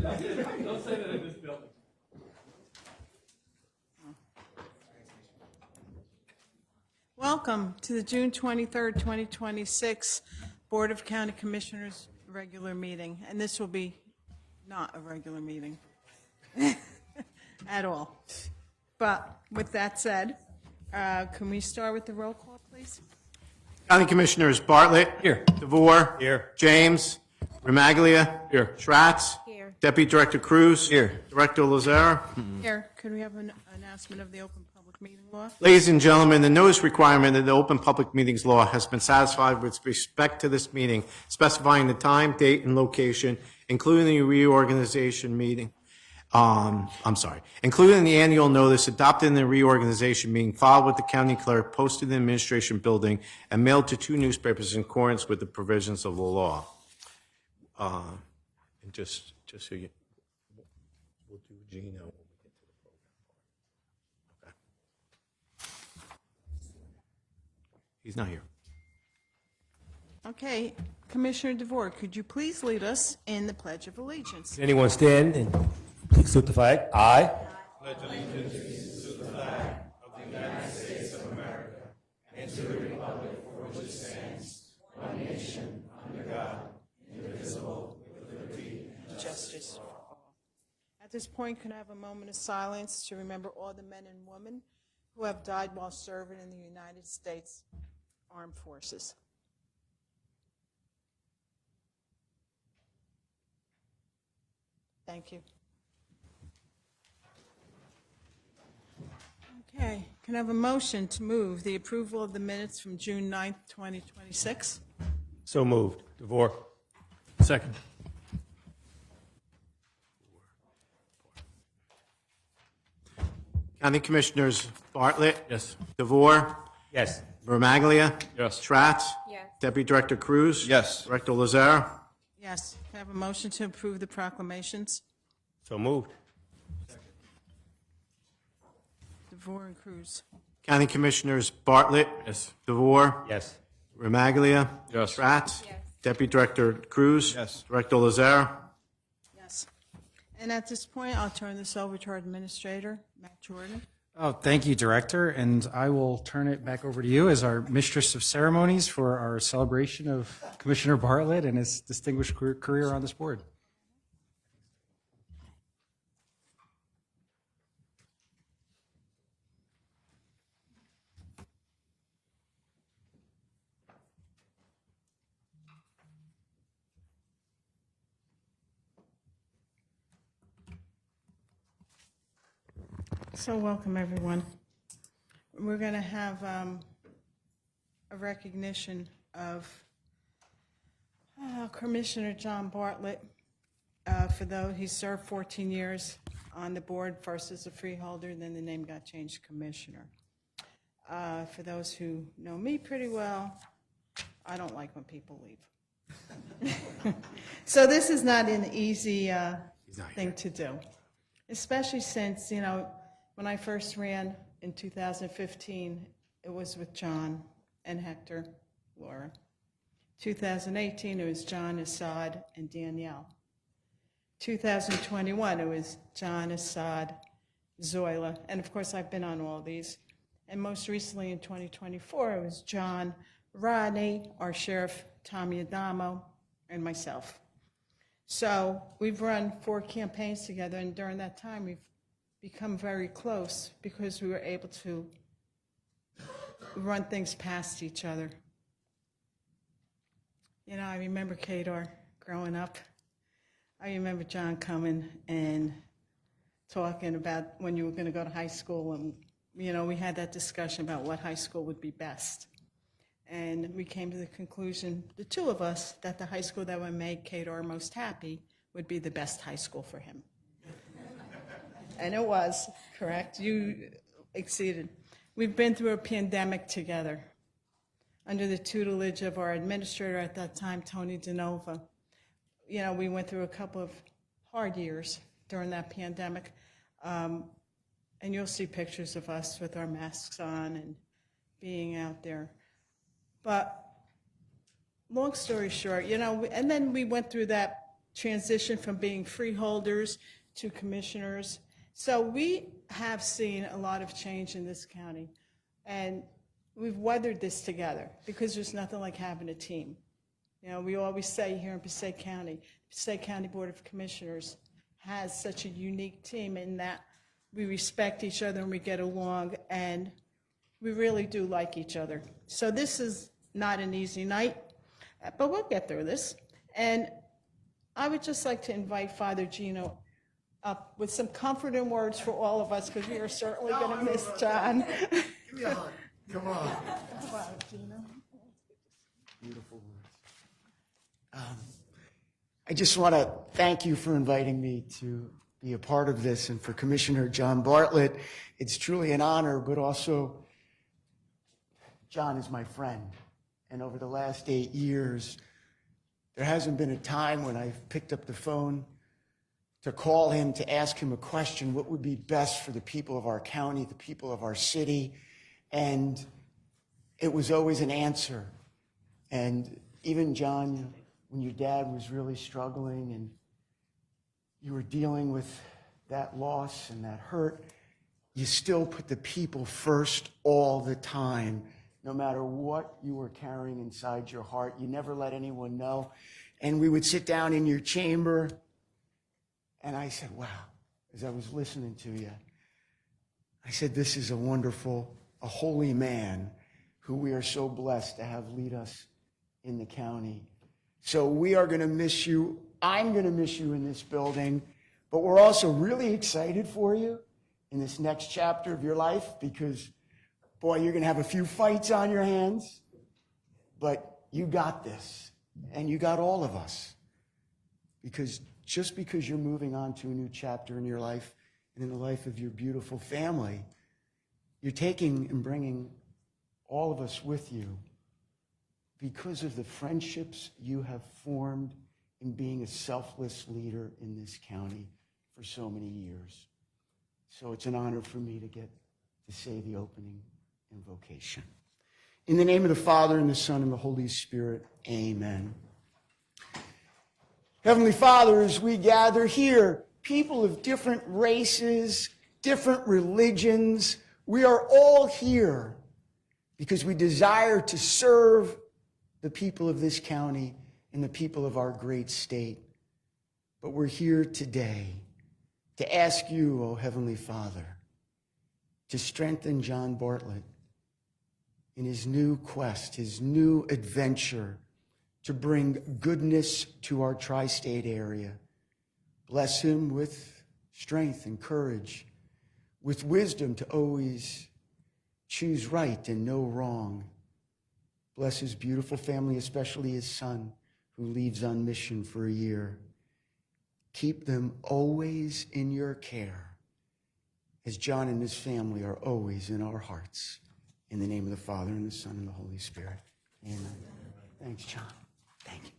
Don't say that in this building. Welcome to the June 23rd, 2026 Board of County Commissioners regular meeting. And this will be not a regular meeting at all. But with that said, can we start with the roll call, please? County Commissioners Bartlett. Here. DeVore. Here. James. Remaglia. Here. Schratz. Here. Deputy Director Cruz. Here. Director Lazare. Here, could we have an announcement of the open public meeting law? Ladies and gentlemen, the notice requirement of the Open Public Meetings Law has been satisfied with respect to this meeting, specifying the time, date, and location, including the reorganization meeting. Including the annual notice adopted in the reorganization meeting, filed with the county clerk, posted in the administration building, and mailed to 2 newspapers in accordance with the provisions of the law. And just so you, we'll do Gino when we get to the program part. Okay. He's not here. Okay, Commissioner DeVore, could you please lead us in the Pledge of Allegiance? Anyone stand and please salute the flag? I Justice for all. At this point, can I have a moment of silence to remember all the men and women who have died while serving in the United States Armed Forces? Thank you. Okay, can I have a motion to move the approval of the minutes from June 9th, 2026? so moved. DeVore. Second. County Commissioners Bartlett. Yes. DeVore. Yes. Remaglia. Yes. Schratz. Yes. Deputy Director Cruz. Yes. Director Lazare. Yes, can I have a motion to approve the proclamations? So moved. DeVore and Cruz. County Commissioners Bartlett. Yes. DeVore. Yes. Remaglia. Yes. Schratz. Yes. Deputy Director Cruz. Yes. Director Lazare. Yes. And at this point, I'll turn this over to our administrator, Matt Jordan. Oh, thank you, Director. And I will turn it back over to you as our Mistress of Ceremonies for our celebration of Commissioner Bartlett and his distinguished career on this board. So welcome, everyone. We're going to have a recognition of Commissioner John Bartlett. For those, he served 14 years on the board, first as a freeholder, then the name got changed to Commissioner. For those who know me pretty well, I don't like when people leave. So this is not an easy thing to do, especially since, when I first ran in 2015, it was with John and Hector, Laura. 2018, it was John, Assad, and Danielle. 2021, it was John, Assad, Zoila, and of course I've been on all these. And most recently in 2024, it was John, Rodney, our Sheriff Tommy Adamo, and myself. So we've run 4 campaigns together, and during that time we've become very close because we were able to run things past each other. I remember Kadar growing up. I remember John coming and talking about when you were going to go to high school, and we had that discussion about what high school would be best. And we came to the conclusion, the 2 of us, that the high school that would make Kadar most happy would be the best high school for him. And it was, correct? You exceeded. We've been through a pandemic together under the tutelage of our administrator at that time, Tony DeNova. We went through a couple of hard years during that pandemic. And you'll see pictures of us with our masks on and being out there. But long story short, and then we went through that transition from being freeholders to commissioners. So we have seen a lot of change in this county, and we've weathered this together because there's nothing like having a team. You know, we always say here in Passaic County Board of Commissioners has such a unique team in that we respect each other and we get along, and we really do like each other. So this is not an easy night, but we'll get through this. And I would just like to invite Father Gino up with some comforting words for all of us, because we are certainly going to miss John. Give me a hug. Come on. Father Gino. Beautiful words. I just want to thank you for inviting me to be a part of this, and for Commissioner John Bartlett. It's truly an honor, but also John is my friend. And over the last 8 years, there hasn't been a time when I've picked up the phone to call him, to ask him a question, what would be best for the people of our county, the people of our city, and it was always an answer. And even John, when your dad was really struggling and you were dealing with that loss and that hurt, you still put the people first all the time, no matter what you were carrying inside your heart. You never let anyone know. And we would sit down in your chamber, and I said, wow, as I was listening to you, I said, this is a wonderful, a holy man who we are so blessed to have lead us in the county. So we are going to miss you. I'm going to miss you in this building, but we're also really excited for you in this next chapter of your life, because, boy, you're going to have a few fights on your hands, but you got this, and you got all of us. Because just because you're moving on to a new chapter in your life and in the life of your beautiful family, you're taking and bringing all of us with you because of the friendships you have formed in being a selfless leader in this county for so many years. So it's an honor for me to get to say the opening invocation. In the name of the Father, and the Son, and the Holy Spirit, amen. Heavenly Father, as we gather here, people of different races, different religions, we are all here because we desire to serve the people of this county and the people of our great state. But we're here today to ask you, O Heavenly Father, to strengthen John Bartlett in his new quest, his new adventure to bring goodness to our tri-state area. Bless him with strength and courage, with wisdom to always choose right and know wrong. Bless his beautiful family, especially his son, who leaves on mission for a year. Keep them always in your care, as John and his family are always in our hearts. In the name of the Father, and the Son, and the Holy Spirit. Amen. Thanks, John. Thank you.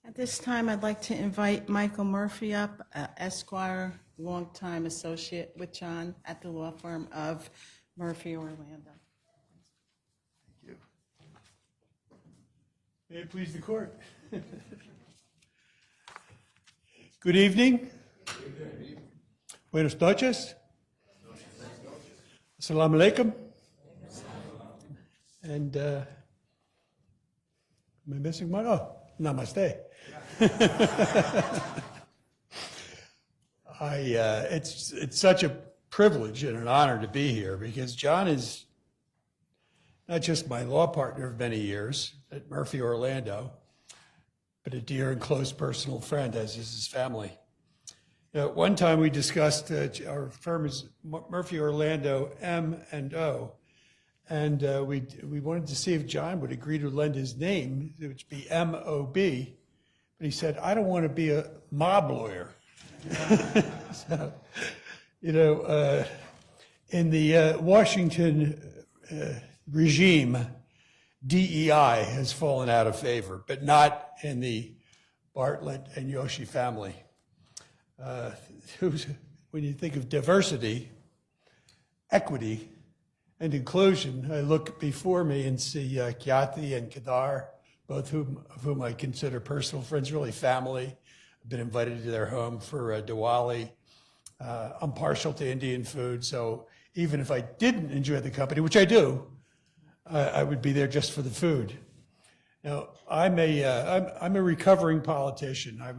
At this time, I'd like to invite Michael Murphy up, Esquire, longtime associate with John at the law firm of Murphy, Orlando. Thank you. May it please the court. Good evening. Buenas noches. Assalamu alaikum. And am I missing one? Oh, namaste. It's such a privilege and an honor to be here, because John is not just my law partner of many years at Murphy, Orlando, but a dear and close personal friend, as is his family. One time we discussed, our firm is Murphy, Orlando, M&O, and we wanted to see if John would agree to lend his name, which would be M-O-B, but he said, I don't want to be a mob lawyer. So, in the Washington regime, DEI has fallen out of favor, but not in the Bartlett and Yoshi family. When you think of diversity, equity, and inclusion, I look before me and see Kyati and Kedar, both of whom I consider personal friends, really family. I've been invited to their home for Diwali. I'm partial to Indian food, so even if I didn't enjoy the company, which I do, I would be there just for the food. Now, I'm a recovering politician. I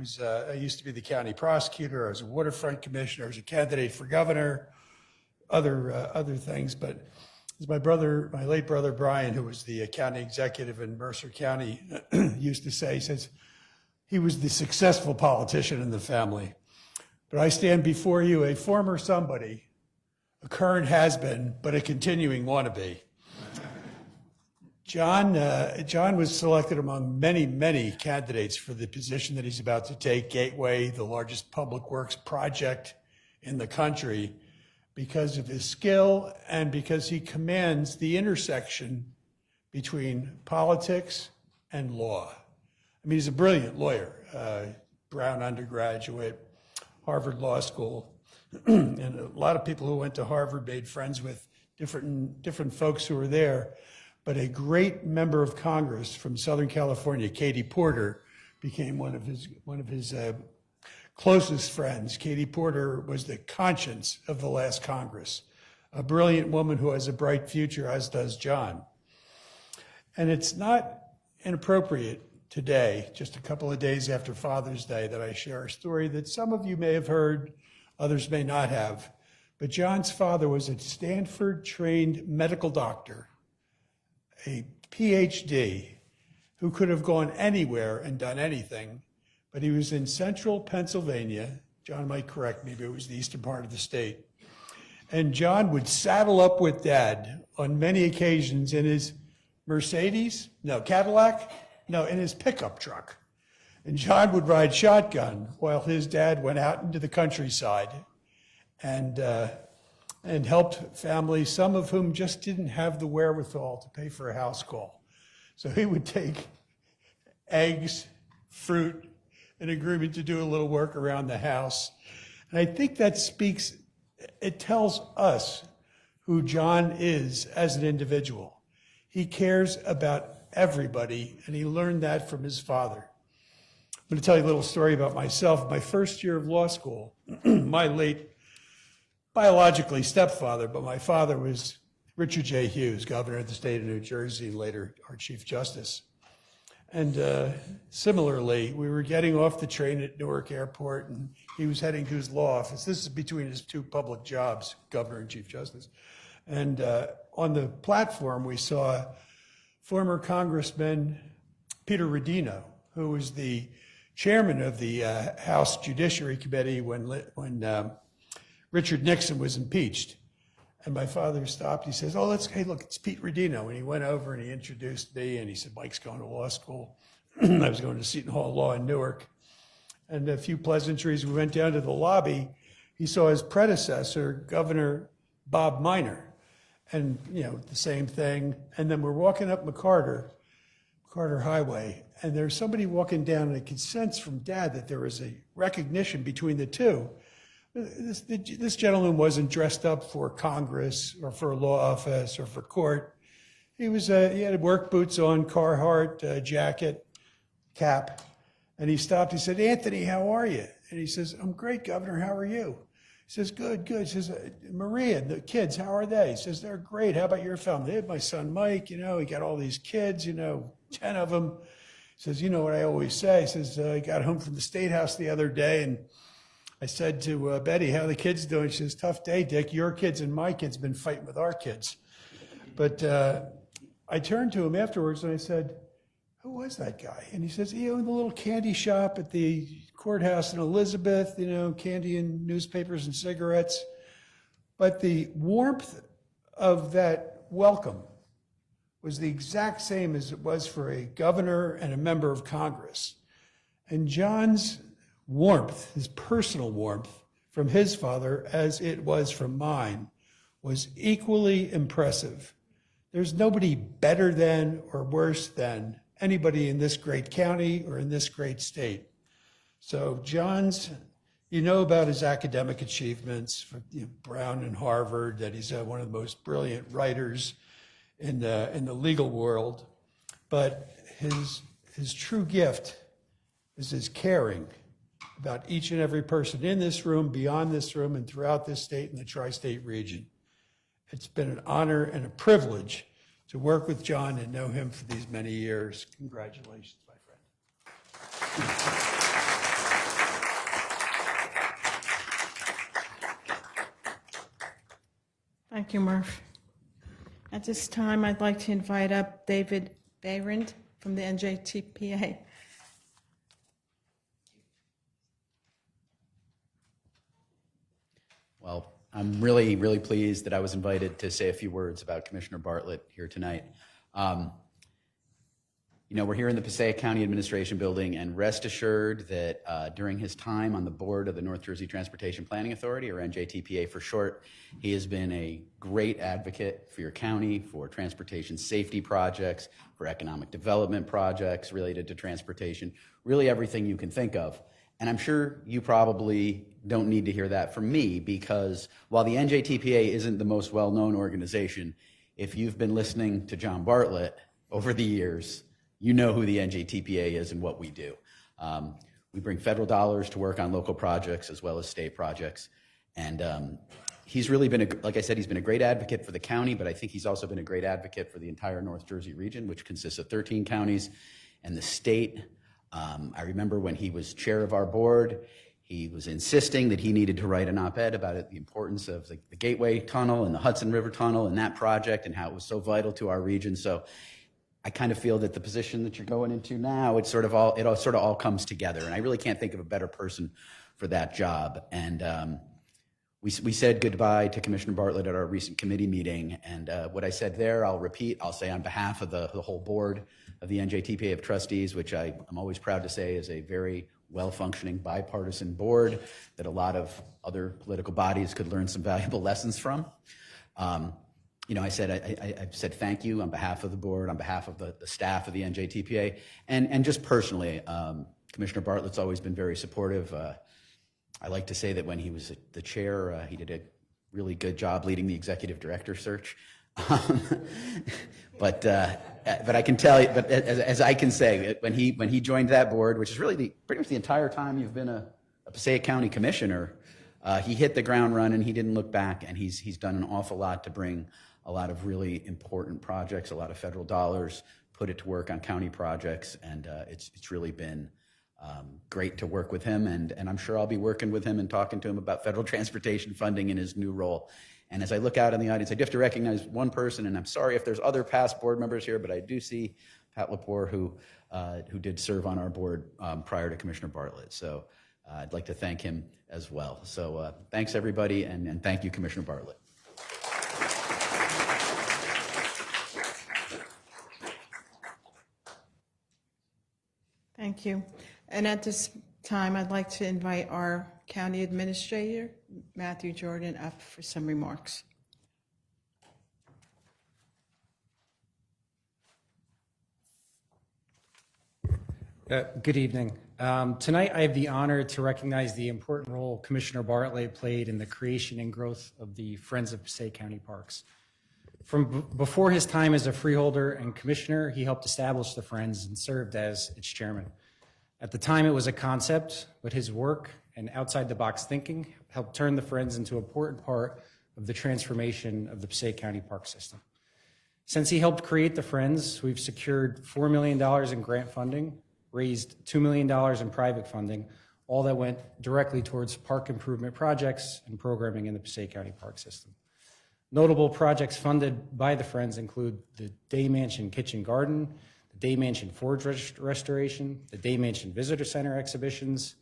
used to be the county prosecutor. I was a waterfront commissioner. I was a candidate for governor, other things. But as my late brother Brian, who was the county executive in Mercer County, used to say, he says he was the successful politician in the family. But I stand before you, a former somebody, a current has-been, but a continuing wannabe. John was selected among many, many candidates for the position that he's about to take, Gateway, the largest public works project in the country, because of his skill and because he commands the intersection between politics and law. I mean, he's a brilliant lawyer, Brown undergraduate, Harvard Law School, and a lot of people who went to Harvard made friends with different folks who were there. But a great member of Congress from Southern California, Katie Porter, became one of his closest friends. Katie Porter was the conscience of the last Congress, a brilliant woman who has a bright future, as does John. And it's not inappropriate today, just a couple of days after Father's Day, that I share a story that some of you may have heard, others may not have. But John's father was a Stanford-trained medical doctor, a PhD, who could have gone anywhere and done anything, but he was in central Pennsylvania. John might correct me, but it was the eastern part of the state. And John would saddle up with Dad on many occasions in his Cadillac, in his pickup truck. And John would ride shotgun while his dad went out into the countryside and helped families, some of whom just didn't have the wherewithal to pay for a house call. So he would take eggs, fruit, an agreement to do a little work around the house. And I think that it tells us who John is as an individual. He cares about everybody, and he learned that from his father. I'm going to tell you a little story about myself. My first year of law school, my late biologically stepfather, but my father was Richard J. Hughes, governor of the state of New Jersey, later our Chief Justice. And similarly, we were getting off the train at Newark Airport, and he was heading to his law office. This is between his two public jobs, governor and Chief Justice. And on the platform, we saw former Congressman Peter Rodino, who was the chairman of the House Judiciary Committee when Richard Nixon was impeached. And my father stopped. He says, hey, look, it's Pete Rodino. And he went over and he introduced me, and he said, Mike's going to law school. I was going to Seton Hall Law in Newark. And a few pleasantries. We went down to the lobby. He saw his predecessor, Governor Bob Minor. And, the same thing. And then we're walking up McCarter Highway, and there's somebody walking down, and I could sense from Dad that there was a recognition between the two. This gentleman wasn't dressed up for Congress or for a law office or for court. He had work boots on, Carhartt jacket, cap, and he stopped. He said, Anthony, how are you? And he says, I'm great, Governor. How are you? He says, good. He says, Maria, the kids, how are they? He says, they're great. How about your family? They have my son, Mike, he got all these kids, 10 of them. He says, you know what I always say? He says, I got home from the State House the other day, and I said to Betty, how are the kids doing? She says, tough day, Dick. Your kids and my kids have been fighting with our kids. But I turned to him afterwards and I said, who was that guy? And he says, he owned the little candy shop at the courthouse in Elizabeth, candy and newspapers and cigarettes. But the warmth of that welcome was the exact same as it was for a governor and a member of Congress. And John's warmth, his personal warmth from his father, as it was from mine, was equally impressive. There's nobody better than or worse than anybody in this great county or in this great state. So John's, You know about his academic achievements, for, Brown and Harvard, that he's one of the most brilliant writers in the legal world. But his true gift is his caring about each and every person in this room, beyond this room, and throughout this state and the tri-state region. It's been an honor and a privilege to work with John and know him for these many years. Congratulations, my friend. Thank you, Murph. At this time, I'd like to invite up David Behrend from the NJTPA. Well, I'm really, really pleased that I was invited to say a few words about Commissioner Bartlett here tonight. We're here in the Passaic County Administration Building, and rest assured that during his time on the board of the North Jersey Transportation Planning Authority, or NJTPA for short, he has been a great advocate for your county, for transportation safety projects, for economic development projects related to transportation, really everything you can think of. And I'm sure you probably don't need to hear that from me, because while the NJTPA isn't the most well-known organization, if you've been listening to John Bartlett over the years, you know who the NJTPA is and what we do. We bring federal dollars to work on local projects as well as state projects. And he's really been, like I said, he's been a great advocate for the county, but I think he's also been a great advocate for the entire North Jersey region, which consists of 13 counties and the state. I remember when he was chair of our board, he was insisting that he needed to write an op-ed about the importance of the Gateway Tunnel and the Hudson River Tunnel and that project and how it was so vital to our region. So I kind of feel that the position that you're going into now, it all comes together. And I really can't think of a better person for that job. And we said goodbye to Commissioner Bartlett at our recent committee meeting. And what I said there, I'll repeat. I'll say on behalf of the whole board of the NJTPA of Trustees, which I'm always proud to say is a very well-functioning bipartisan board that a lot of other political bodies could learn some valuable lessons from. I said thank you on behalf of the board, on behalf of the staff of the NJTPA, and just personally, Commissioner Bartlett's always been very supportive. I like to say that when he was the chair, he did a really good job leading the executive director search. But I can tell you, but as I can say, when he joined that board, which is really pretty much the entire time you've been a Passaic County commissioner, he hit the ground running. He didn't look back, and he's done an awful lot to bring a lot of really important projects, a lot of federal dollars, put it to work on county projects, and it's really been great to work with him, and I'm sure I'll be working with him and talking to him about federal transportation funding in his new role. And as I look out in the audience, I do have to recognize one person, and I'm sorry if there's other past board members here, but I do see Pat Lepore, who did serve on our board prior to Commissioner Bartlett. So I'd like to thank him as well. So thanks, everybody, and thank you, Commissioner Bartlett. Thank you. And at this time, I'd like to invite our County Administrator, Matthew Jordan, up for some remarks. Good evening. Tonight, I have the honor to recognize the important role Commissioner Bartlett played in the creation and growth of the Friends of Passaic County Parks. From before his time as a freeholder and commissioner, he helped establish the Friends and served as its chairman. At the time, it was a concept, but his work and outside-the-box thinking helped turn the Friends into an important part of the transformation of the Passaic County Park system. Since he helped create the Friends, we've secured $4 million in grant funding, raised $2 million in private funding, all that went directly towards park improvement projects and programming in the Passaic County Park system. Notable projects funded by the Friends include the Day Mansion Kitchen Garden, the Day Mansion Forge Restoration, the Day Mansion Visitor Center exhibitions.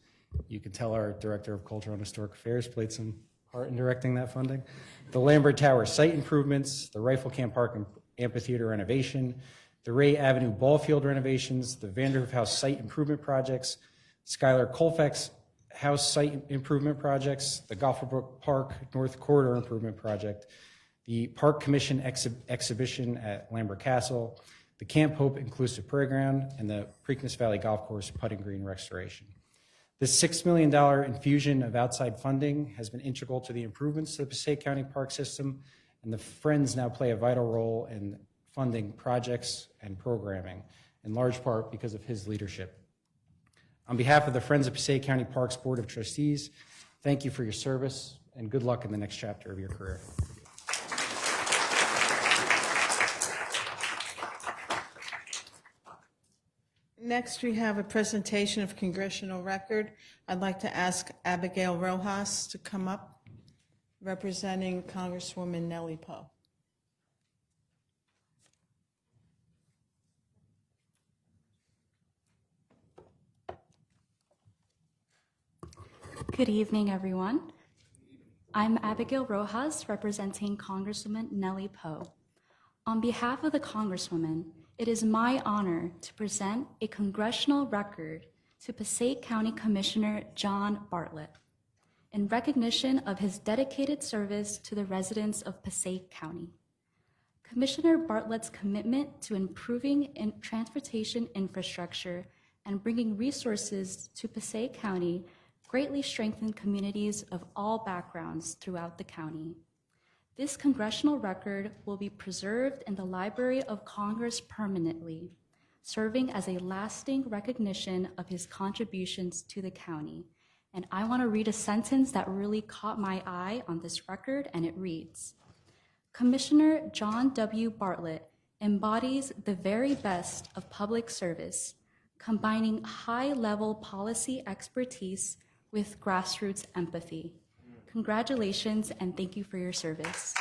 You can tell our Director of Cultural and Historic Affairs played some part in directing that funding. The Lambert Tower site improvements, the Rifle Camp Park Amphitheater renovation, the Ray Avenue Ball Field renovations, the Vanderhoof House site improvement projects, Skylar Colfax House site improvement projects, the Gopherbrook Park North Corridor improvement project, the Park Commission exhibition at Lambert Castle, the Camp Hope Inclusive Playground, and the Preakness Valley Golf Course putting green restoration. This $6 million infusion of outside funding has been integral to the improvements to the Passaic County Park system, and the Friends now play a vital role in funding projects and programming, in large part because of his leadership. On behalf of the Friends of Passaic County Parks Board of Trustees, thank you for your service and good luck in the next chapter of your career. Next, we have a presentation of congressional record. I'd like to ask Abigail Rojas to come up, representing Congresswoman Nellie Poe. Good evening, everyone. I'm Abigail Rojas, representing Congresswoman Nellie Poe. On behalf of the Congresswoman, it is my honor to present a congressional record to Passaic County Commissioner John Bartlett in recognition of his dedicated service to the residents of Passaic County. Commissioner Bartlett's commitment to improving transportation infrastructure and bringing resources to Passaic County greatly strengthened communities of all backgrounds throughout the county. This congressional record will be preserved in the Library of Congress permanently, serving as a lasting recognition of his contributions to the county. And I want to read a sentence that really caught my eye on this record, and it reads, Commissioner John W. Bartlett embodies the very best of public service, combining high-level policy expertise with grassroots empathy. Congratulations, and thank you for your service.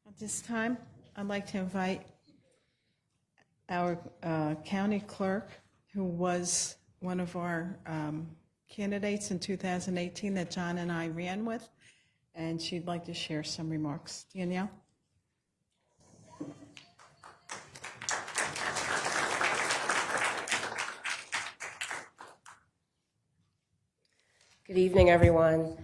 At this time, I'd like to invite our county clerk, who was one of our candidates in 2018 that John and I ran with, and she'd like to share some remarks. Danielle? Good evening, everyone.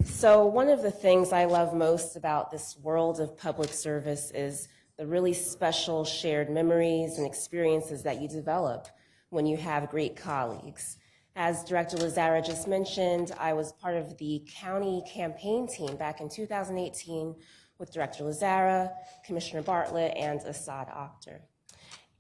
So one of the things I love most about this world of public service is the really special shared memories and experiences that you develop when you have great colleagues. As Director Lazara just mentioned, I was part of the county campaign team back in 2018 with Director Lazara, Commissioner Bartlett, and Assad Akhtar.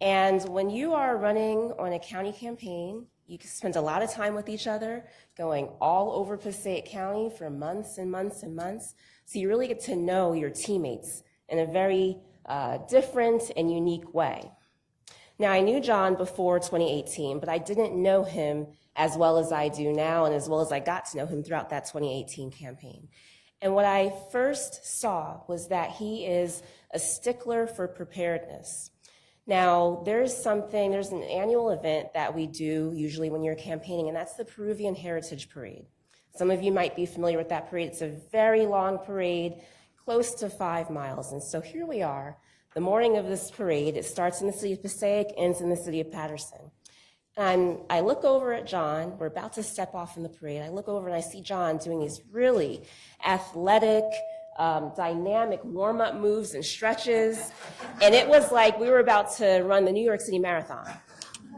And when you are running on a county campaign, you can spend a lot of time with each other, going all over Passaic County for months and months and months. So you really get to know your teammates in a very different and unique way. Now, I knew John before 2018, but I didn't know him as well as I do now and as well as I got to know him throughout that 2018 campaign. And what I first saw was that he is a stickler for preparedness. Now, there's an annual event that we do usually when you're campaigning, and that's the Peruvian Heritage Parade. Some of you might be familiar with that parade. It's a very long parade, close to 5 miles. And so here we are, the morning of this parade. It starts in the city of Passaic, ends in the city of Paterson. And I look over at John. We're about to step off in the parade. I look over and I see John doing these really athletic, dynamic warm-up moves and stretches. And it was like we were about to run the New York City Marathon.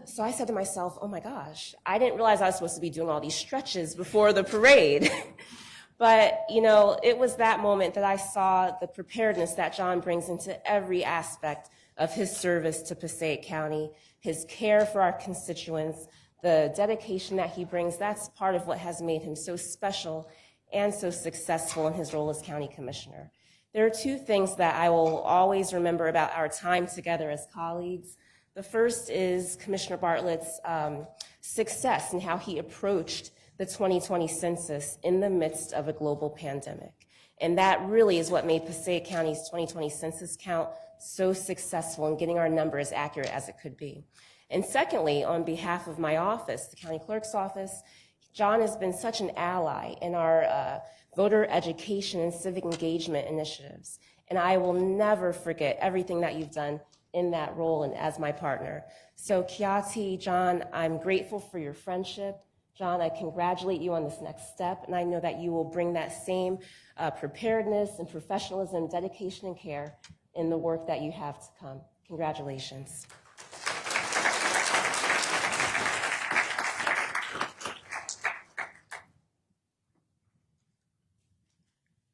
So I said to myself, oh my gosh, I didn't realize I was supposed to be doing all these stretches before the parade. But, you know, it was that moment that I saw the preparedness that John brings into every aspect of his service to Passaic County, his care for our constituents, the dedication that he brings. That's part of what has made him so special and so successful in his role as county commissioner. There are two things that I will always remember about our time together as colleagues. The first is Commissioner Bartlett's success and how he approached the 2020 census in the midst of a global pandemic. And that really is what made Passaic County's 2020 census count so successful in getting our number as accurate as it could be. And secondly, on behalf of my office, the county clerk's office, John has been such an ally in our voter education and civic engagement initiatives. And I will never forget everything that you've done in that role and as my partner. So Kiati, John, I'm grateful for your friendship. John, I congratulate you on this next step, and I know that you will bring that same preparedness and professionalism, dedication, and care in the work that you have to come. Congratulations.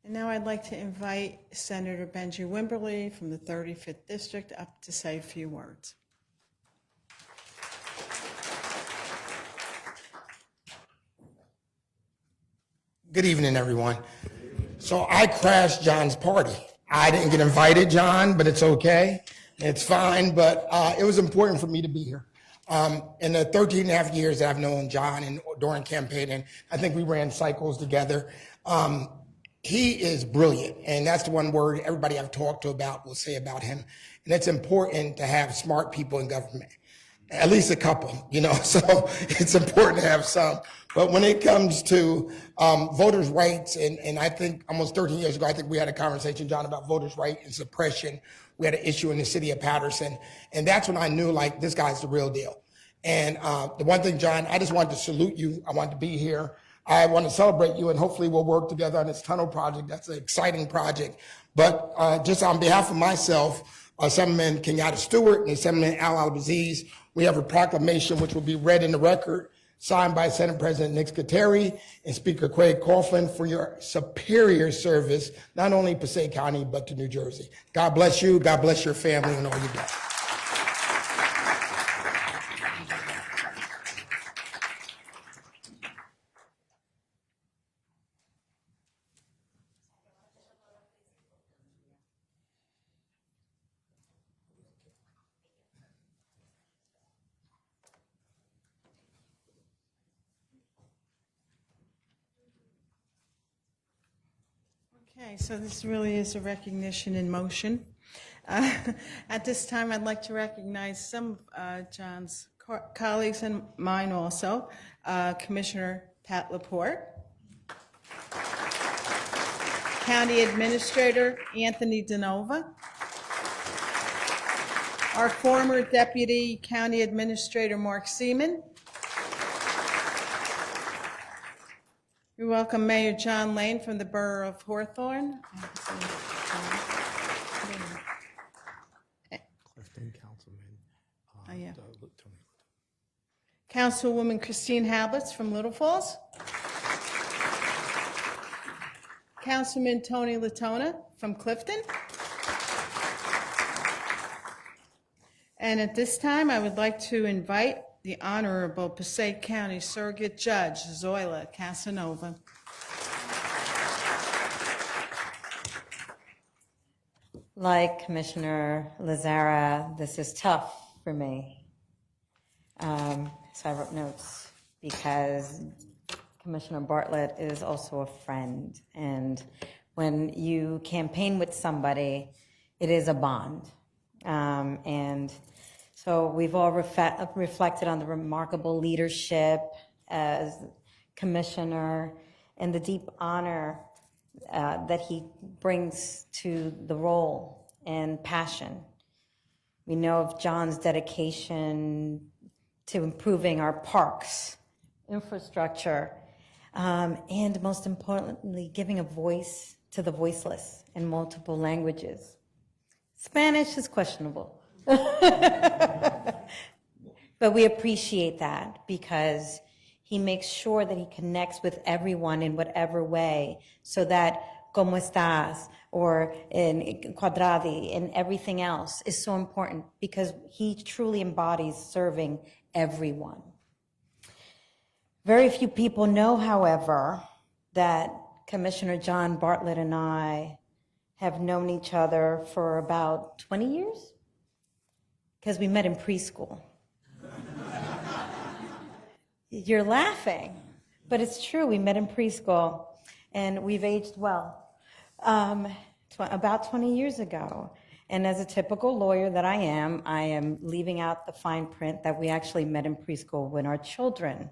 And now I'd like to invite Senator Benji Wimberly from the 35th District up to say a few words. Good evening, everyone. So I crashed John's party. I didn't get invited, John, but it's okay. It's fine, but it was important for me to be here. In the 13 and a half years that I've known John and during campaigning, I think we ran cycles together. He is brilliant, and that's the one word everybody I've talked to about will say about him. And it's important to have smart people in government, at least a couple, so it's important to have some. But when it comes to voters' rights, and I think almost 13 years ago, I think we had a conversation, John, about voters' rights and suppression. We had an issue in the city of Paterson, and that's when I knew, like, this guy's the real deal. And the one thing, John, I just wanted to salute you. I wanted to be here. I want to celebrate you, and hopefully we'll work together on this tunnel project. That's an exciting project. But just on behalf of myself, Assemblyman Kenyatta Stewart and Assemblyman Al Al-Aziz, we have a proclamation which will be read in the record, signed by Senate President Nick Scuteri and Speaker Craig Coughlin for your superior service, not only Passaic County, but to New Jersey. God bless you. God bless your family and all you do. Okay, so this really is a recognition in motion. At this time, I'd like to recognize some of John's colleagues and mine also. Commissioner Pat Laporte, County Administrator Anthony DeNova, our former Deputy County Administrator Mark Seaman. We welcome Mayor John Lane from the Borough of Hawthorne. Clifton, Councilman. Oh, yeah. Councilwoman Christine Hablitz from Little Falls. Councilman Tony Latona from Clifton. And at this time, I would like to invite the Honorable Passaic County Surrogate Judge Zoila Casanova. Like Commissioner Lazara, this is tough for me. So I wrote notes because Commissioner Bartlett is also a friend. And when you campaign with somebody, it is a bond. And so we've all reflected on the remarkable leadership as commissioner and the deep honor that he brings to the role and passion. We know of John's dedication to improving our parks, infrastructure, and most importantly, giving a voice to the voiceless in multiple languages. Spanish is questionable. But we appreciate that because he makes sure that he connects with everyone in whatever way so that como estás or in quadradi and everything else is so important because he truly embodies serving everyone. Very few people know, however, that Commissioner John Bartlett and I have known each other for about 20 years because we met in preschool. You're laughing, but it's true. We met in preschool, and we've aged well. About 20 years ago, and as a typical lawyer that I am leaving out the fine print that we actually met in preschool when our children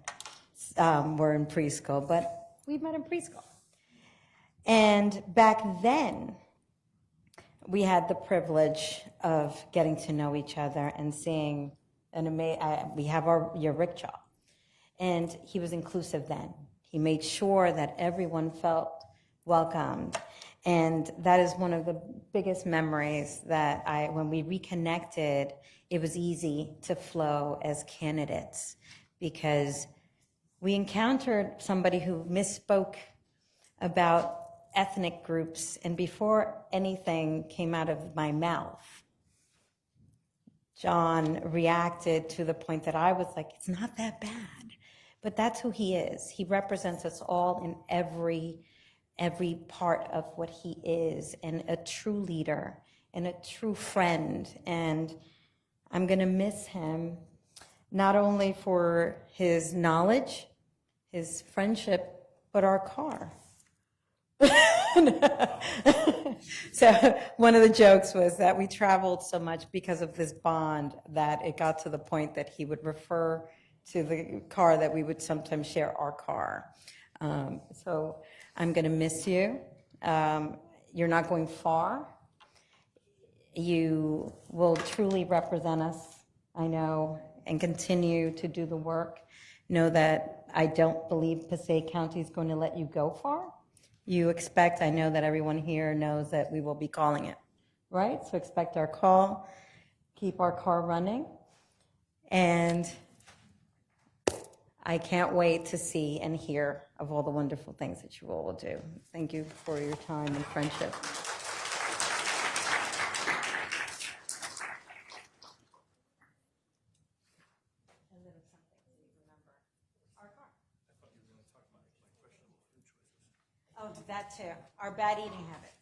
were in preschool, but we met in preschool. And back then, we had the privilege of getting to know each other and seeing we have your rickshaw. And he was inclusive then. He made sure that everyone felt welcomed. And that is one of the biggest memories that when we reconnected, it was easy to flow as candidates because we encountered somebody who misspoke about ethnic groups, and before anything came out of my mouth, John reacted to the point that I was like, it's not that bad. But that's who he is. He represents us all in every part of what he is, and a true leader and a true friend. And I'm going to miss him, not only for his knowledge, his friendship, but our car. So one of the jokes was that we traveled so much because of this bond that it got to the point that he would refer to the car that we would sometimes share our car. So I'm going to miss you. You're not going far. You will truly represent us, I know, and continue to do the work. Know that I don't believe Passaic County is going to let you go far. You expect, I know that everyone here knows that we will be calling it, right? So expect our call, keep our car running, and I can't wait to see and hear of all the wonderful things that you all will do. Thank you for your time and friendship. Oh, that too. Our bad eating habits.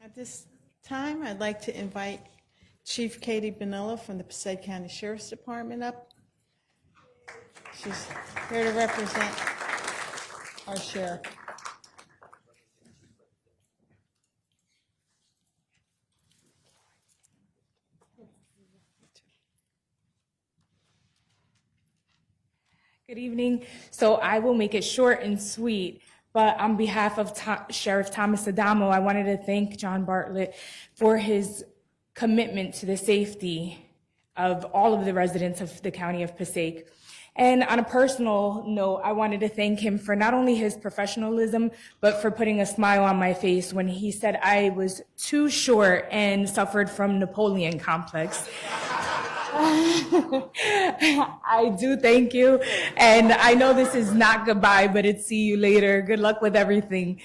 At this time, I'd like to invite Chief Katie Bonilla from the Passaic County Sheriff's Department up. She's here to represent our sheriff. Good evening. So I will make it short and sweet, but on behalf of Sheriff Thomas Adamo, I wanted to thank John Bartlett for his commitment to the safety of all of the residents of the county of Passaic. And on a personal note, I wanted to thank him for not only his professionalism, but for putting a smile on my face when he said I was too short and suffered from Napoleon complex. I do thank you, and I know this is not goodbye, but it's see you later. Good luck with everything.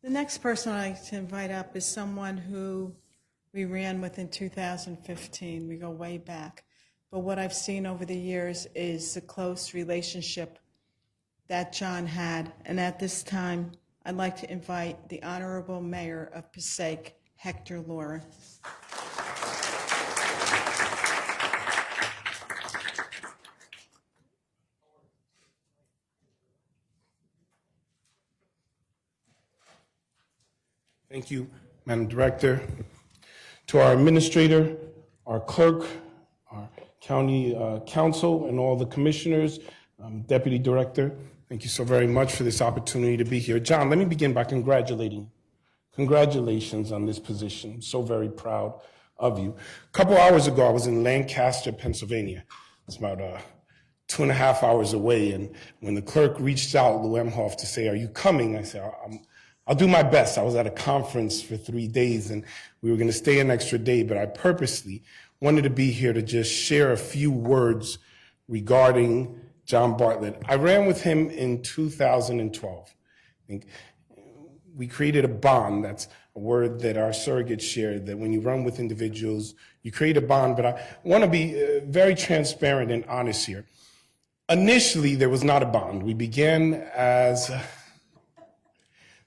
The next person I'd like to invite up is someone who we ran with in 2015. We go way back. But what I've seen over the years is the close relationship that John had. And at this time, I'd like to invite the Honorable Mayor of Passaic, Hector Lawrence. Thank you, Madam Director. To our administrator, our clerk, our county council, and all the commissioners, Deputy Director, thank you so very much for this opportunity to be here. John, let me begin by congratulating you. Congratulations on this position. I'm so very proud of you. A couple hours ago, I was in Lancaster, Pennsylvania. It's about 2.5 hours away, and when the clerk reached out, Lou Emhoff, to say, "Are you coming?" I said, I'll do my best. I was at a conference for 3 days, and we were going to stay an extra day, but I purposely wanted to be here to just share a few words regarding John Bartlett. I ran with him in 2012. I think we created a bond. That's a word that our surrogate shared, that when you run with individuals, you create a bond. But I want to be very transparent and honest here. Initially, there was not a bond. We began as...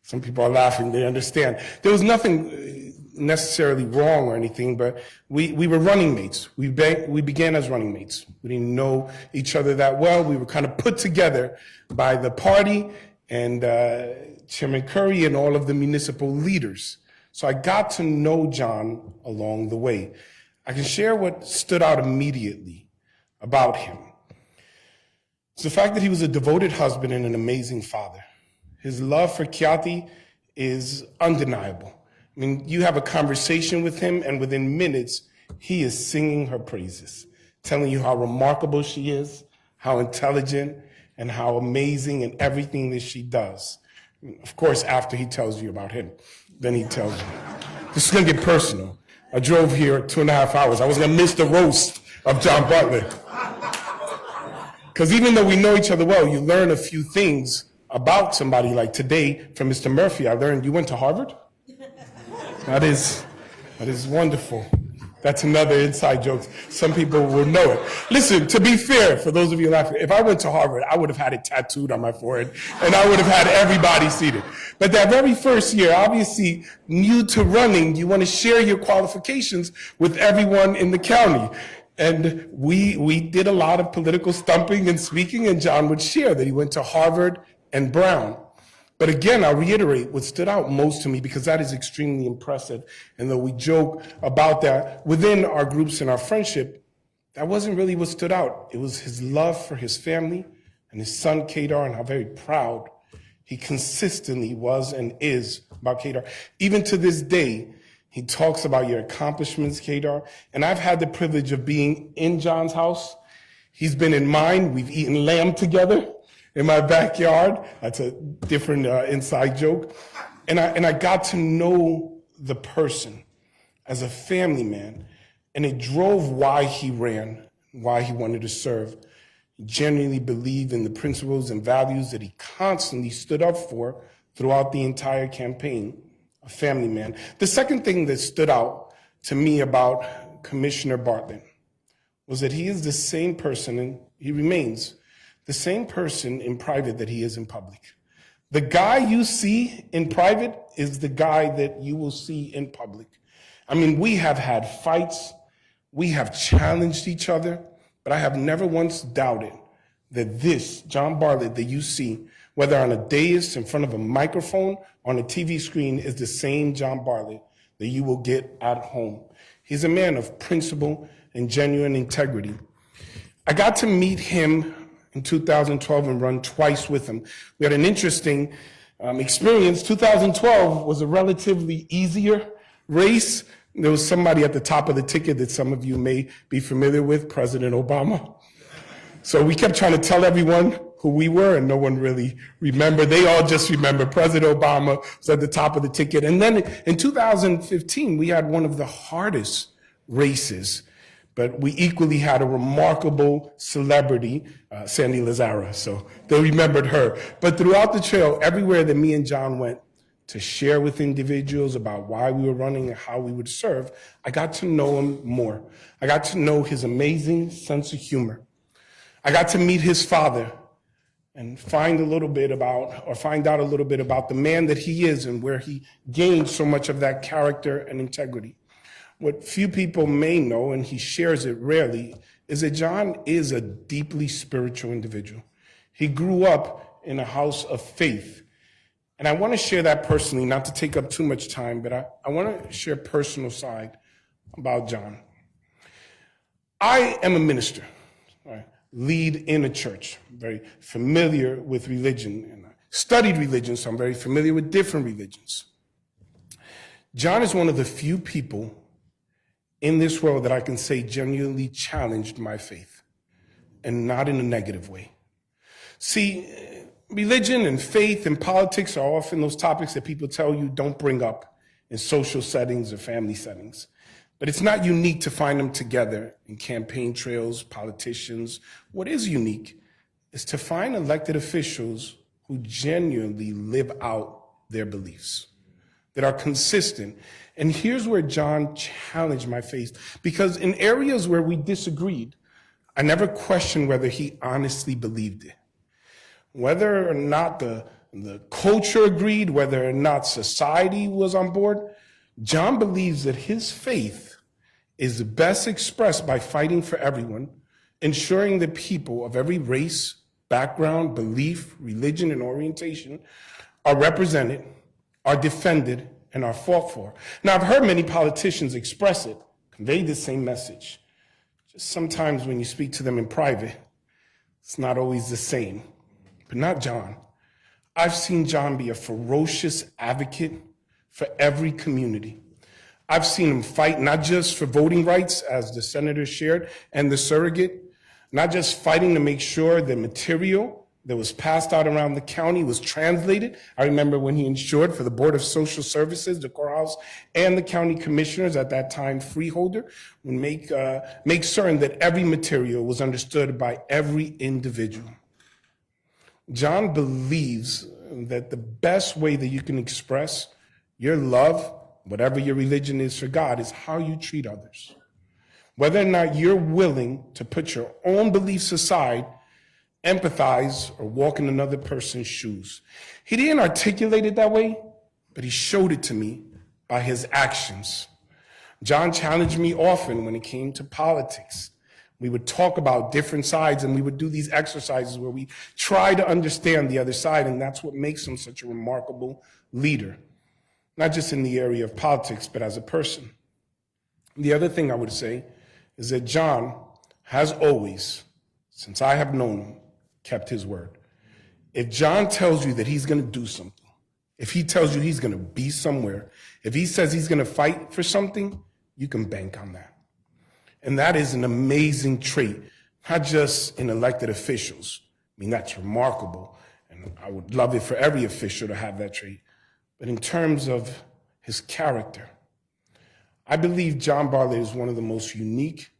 Some people are laughing, they understand. There was nothing necessarily wrong or anything, but we were running mates. We began as running mates. We didn't know each other that well. We were kind of put together by the party and Chairman Curry and all of the municipal leaders. So I got to know John along the way. I can share what stood out immediately about him. It's the fact that he was a devoted husband and an amazing father. His love for Kiati is undeniable. I mean, you have a conversation with him, and within minutes, he is singing her praises, telling you how remarkable she is, how intelligent, and how amazing in everything that she does. Of course, after he tells you about him, then he tells you. This is going to get personal. I drove here 2.5 hours. I was going to miss the roast of John Bartlett. Because even though we know each other well, you learn a few things about somebody. Like today, from Mr. Murphy, I learned you went to Harvard? That is wonderful. That's another inside joke. Some people will know it. Listen, to be fair, for those of you laughing, if I went to Harvard, I would have had it tattooed on my forehead, and I would have had everybody seated. But that very first year, obviously, new to running, you want to share your qualifications with everyone in the county. And we did a lot of political stumping and speaking, and John would share that he went to Harvard and Brown. But again, I'll reiterate what stood out most to me, because that is extremely impressive. And though we joke about that within our groups and our friendship, that wasn't really what stood out. It was his love for his family and his son, Kadar, and how very proud he consistently was and is about Kadar. Even to this day, he talks about your accomplishments, Kadar. And I've had the privilege of being in John's house. He's been in mine. We've eaten lamb together in my backyard. That's a different inside joke. And I got to know the person as a family man, and it drove why he ran, why he wanted to serve. He genuinely believed in the principles and values that he constantly stood up for throughout the entire campaign, a family man. The second thing that stood out to me about Commissioner Bartlett was that he is the same person, and he remains the same person in private that he is in public. The guy you see in private is the guy that you will see in public. I mean, we have had fights, we have challenged each other, but I have never once doubted that this John Bartlett that you see, whether on a dais in front of a microphone, on a TV screen, is the same John Bartlett that you will get at home. He's a man of principle and genuine integrity. I got to meet him in 2012 and run twice with him. We had an interesting experience. 2012 was a relatively easier race. There was somebody at the top of the ticket that some of you may be familiar with, President Obama. So we kept trying to tell everyone who we were, and no one really remembered. They all just remember President Obama was at the top of the ticket. And then in 2015, we had one of the hardest races, but we equally had a remarkable celebrity, Sandy Lazara, so they remembered her. But throughout the trail, everywhere that me and John went to share with individuals about why we were running and how we would serve, I got to know him more. I got to know his amazing sense of humor. I got to meet his father and find out a little bit about the man that he is and where he gained so much of that character and integrity. What few people may know, and he shares it rarely, is that John is a deeply spiritual individual. He grew up in a house of faith. And I want to share that personally, not to take up too much time, but I want to share a personal side about John. I am a minister, I lead in a church. I'm very familiar with religion, and I studied religion, so I'm very familiar with different religions. John is one of the few people in this world that I can say genuinely challenged my faith, and not in a negative way. See, religion and faith and politics are often those topics that people tell you don't bring up in social settings or family settings. But it's not unique to find them together in campaign trails, politicians. What is unique is to find elected officials who genuinely live out their beliefs, that are consistent. And here's where John challenged my faith, because in areas where we disagreed, I never questioned whether he honestly believed it. Whether or not the culture agreed, whether or not society was on board, John believes that his faith is best expressed by fighting for everyone, ensuring that people of every race, background, belief, religion, and orientation are represented, are defended, and are fought for. Now, I've heard many politicians express it, convey the same message. Just sometimes when you speak to them in private, it's not always the same, but not John. I've seen John be a ferocious advocate for every community. I've seen him fight not just for voting rights, as the senator shared, and the surrogate, not just fighting to make sure the material that was passed out around the county was translated. I remember when he ensured for the Board of Social Services, the courthouse, and the county commissioners at that time, freeholder, would make certain that every material was understood by every individual. John believes that the best way that you can express your love, whatever your religion is for God, is how you treat others. Whether or not you're willing to put your own beliefs aside, empathize, or walk in another person's shoes. He didn't articulate it that way, but he showed it to me by his actions. John challenged me often when it came to politics. We would talk about different sides, and we would do these exercises where we try to understand the other side, and that's what makes him such a remarkable leader, not just in the area of politics, but as a person. The other thing I would say is that John has always, since I have known him, kept his word. If John tells you that he's going to do something, if he tells you he's going to be somewhere, if he says he's going to fight for something, you can bank on that. And that is an amazing trait, not just in elected officials. I mean, that's remarkable, and I would love it for every official to have that trait. But in terms of his character, I believe John Bartlett is one of the most unique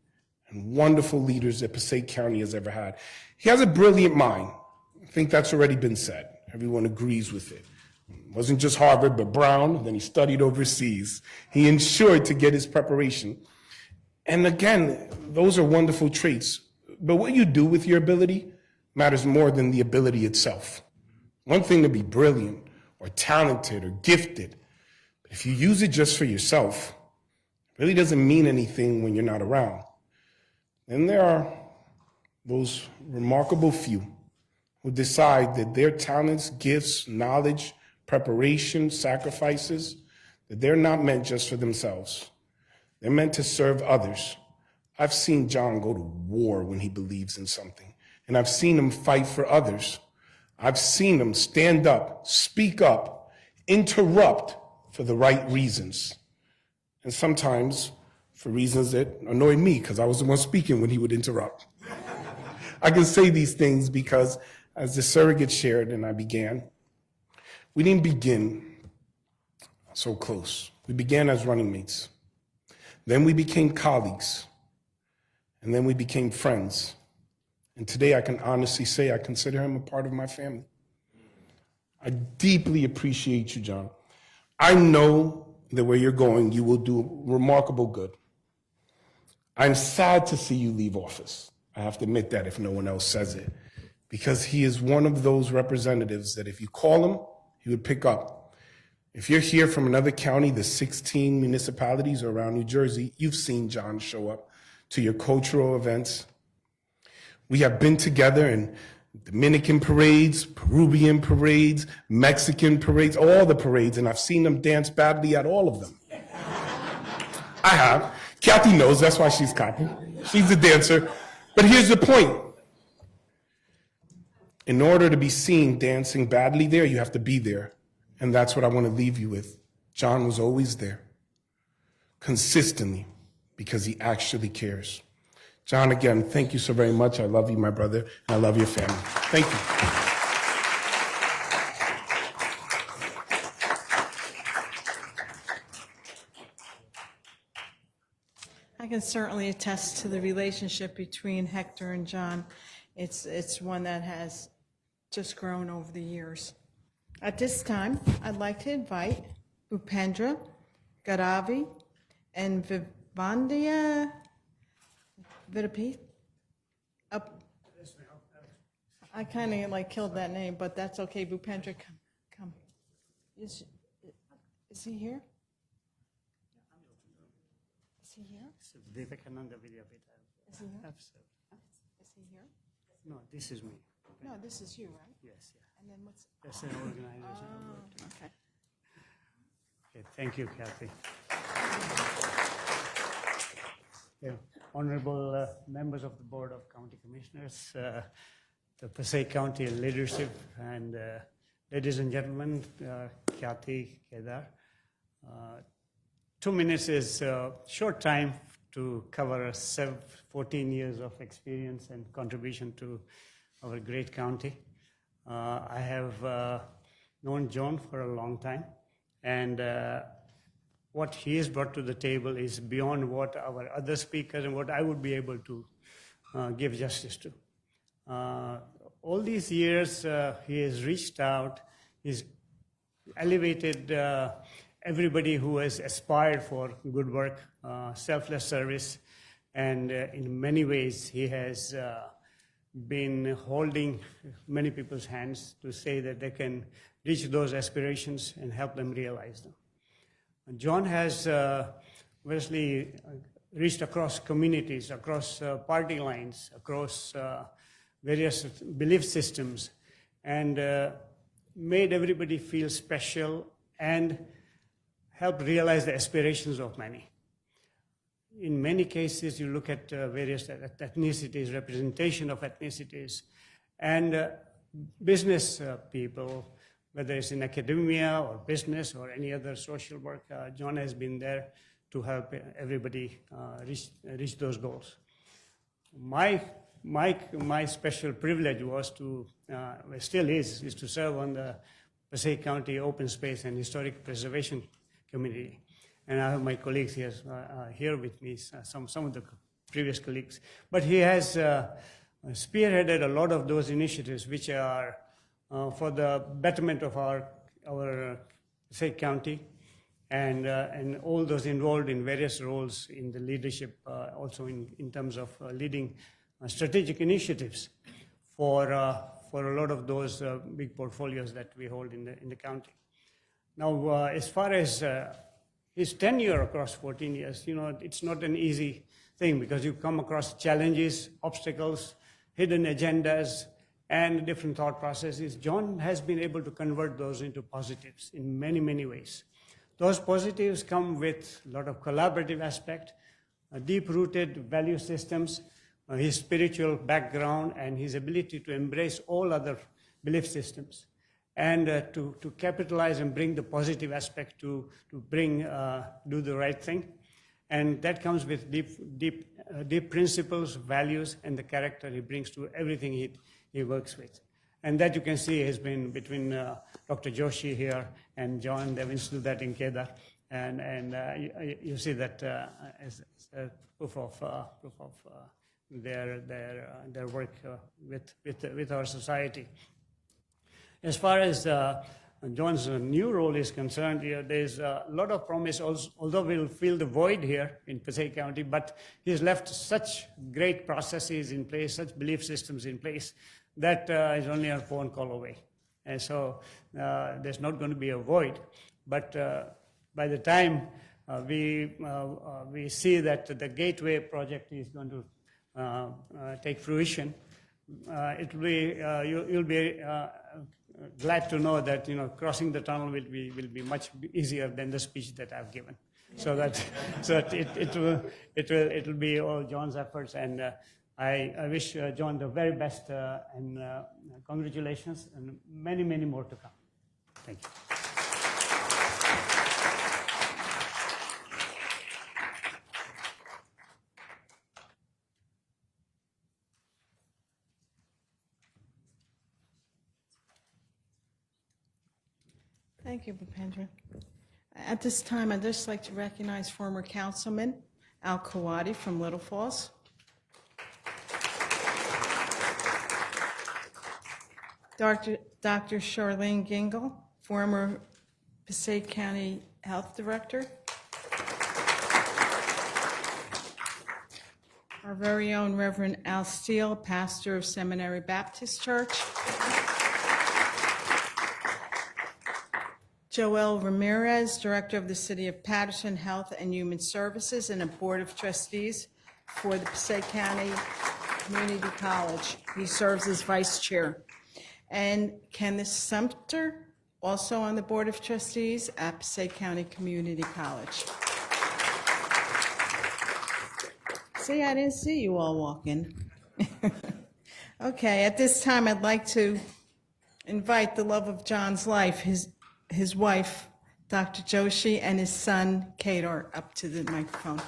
and wonderful leaders that Passaic County has ever had. He has a brilliant mind. I think that's already been said. Everyone agrees with it. It wasn't just Harvard, but Brown. Then he studied overseas. He ensured to get his preparation. And again, those are wonderful traits. But what you do with your ability matters more than the ability itself. One thing to be brilliant or talented or gifted, but if you use it just for yourself, it really doesn't mean anything when you're not around. And there are those remarkable few who decide that their talents, gifts, knowledge, preparation, sacrifices, that they're not meant just for themselves. They're meant to serve others. I've seen John go to war when he believes in something, and I've seen him fight for others. I've seen him stand up, speak up, interrupt for the right reasons, and sometimes for reasons that annoyed me because I was the one speaking when he would interrupt. I can say these things because, as the surrogate shared and I began, we didn't begin so close. We began as running mates. Then we became colleagues. And then we became friends. And today I can honestly say I consider him a part of my family. I deeply appreciate you, John. I know that where you're going, you will do remarkable good. I'm sad to see you leave office. I have to admit that if no one else says it, because he is one of those representatives that if you call him, he would pick up. If you're here from another county, the 16 municipalities around New Jersey, you've seen John show up to your cultural events. We have been together in Dominican parades, Peruvian parades, Mexican parades, all the parades, and I've seen them dance badly at all of them. I have. Kathy knows, that's why she's clapping. She's a dancer. But here's the point. In order to be seen dancing badly there, you have to be there. And that's what I want to leave you with. John was always there, consistently, because he actually cares. John, again, thank you so very much. I love you, my brother, and I love your family. Thank you. I can certainly attest to the relationship between Hector and John. It's one that has just grown over the years. At this time, I'd like to invite Bhupendra Gadavi and Vivandia Vidapi up. I kind of like killed that name, but that's okay. Bhupendra, come. Is he here? he here? Vivekananda Vidyapita. Is he here? I've served. Is he here? No, this is me. No, this is you, right? Yes, yeah. And then what's? That's an organization. Oh, okay. Okay, thank you, Kathy. Yeah, honorable members of the Board of County Commissioners, the Passaic County leadership, and ladies and gentlemen, Kathy, Kedar. 2 minutes is a short time to cover 14 years of experience and contribution to our great county. I have known John for a long time, and what he has brought to the table is beyond what our other speakers and what I would be able to give justice to. All these years, he has reached out, he's elevated everybody who has aspired for good work, selfless service, and in many ways he has been holding many people's hands to say that they can reach those aspirations and help them realize them. John has obviously reached across communities, across party lines, across various belief systems, and made everybody feel special and help realize the aspirations of many. In many cases, you look at various ethnicities, representation of ethnicities, and business people, whether it's in academia or business or any other social work, John has been there to help everybody reach those goals. My special privilege was to, still is to serve on the Passaic County Open Space and Historic Preservation Committee. And I have my colleagues here with me, some of the previous colleagues. But he has spearheaded a lot of those initiatives which are for the betterment of our Passaic County, and all those involved in various roles in the leadership, also in terms of leading strategic initiatives for a lot of those big portfolios that we hold in the county. Now, as far as his tenure across 14 years, it's not an easy thing because you come across challenges, obstacles, hidden agendas, and different thought processes. John has been able to convert those into positives in many, many ways. Those positives come with a lot of collaborative aspect, deep-rooted value systems, his spiritual background, and his ability to embrace all other belief systems, and to capitalize and bring the positive aspect to do the right thing. And that comes with deep principles, values, and the character he brings to everything he works with. And that you can see has been between Dr. Joshi here and John. They've instilled that in Kedar. And you see that as a proof of their work with our society. As far as John's new role is concerned, there's a lot of promise, although we'll fill the void here in Passaic County, but he's left such great processes in place, such belief systems in place, that is only a phone call away. And so there's not going to be a void. But by the time we see that the Gateway project is going to take fruition, you'll be glad to know that crossing the tunnel will be much easier than the speech that I've given. So that it'll be all John's efforts, and I wish John the very best, and congratulations, and many, many more to come. Thank you. Thank you, Bhupendra. At this time, I'd just like to recognize former Councilman Al Kawadi from Little Falls. Dr. Charlene Gingle, former Passaic County Health Director. Our very own Reverend Al Steele, pastor of Seminary Baptist Church. Joelle Ramirez, Director of the City of Paterson Health and Human Services and a Board of Trustees for the Passaic County Community College. He serves as Vice Chair. And Kenneth Sumter, also on the Board of Trustees at Passaic County Community College. See, I didn't see you all walking. Okay, at this time, I'd like to invite the love of John's life, his wife, Dr. Joshi, and his son, Kadar, up to the microphone.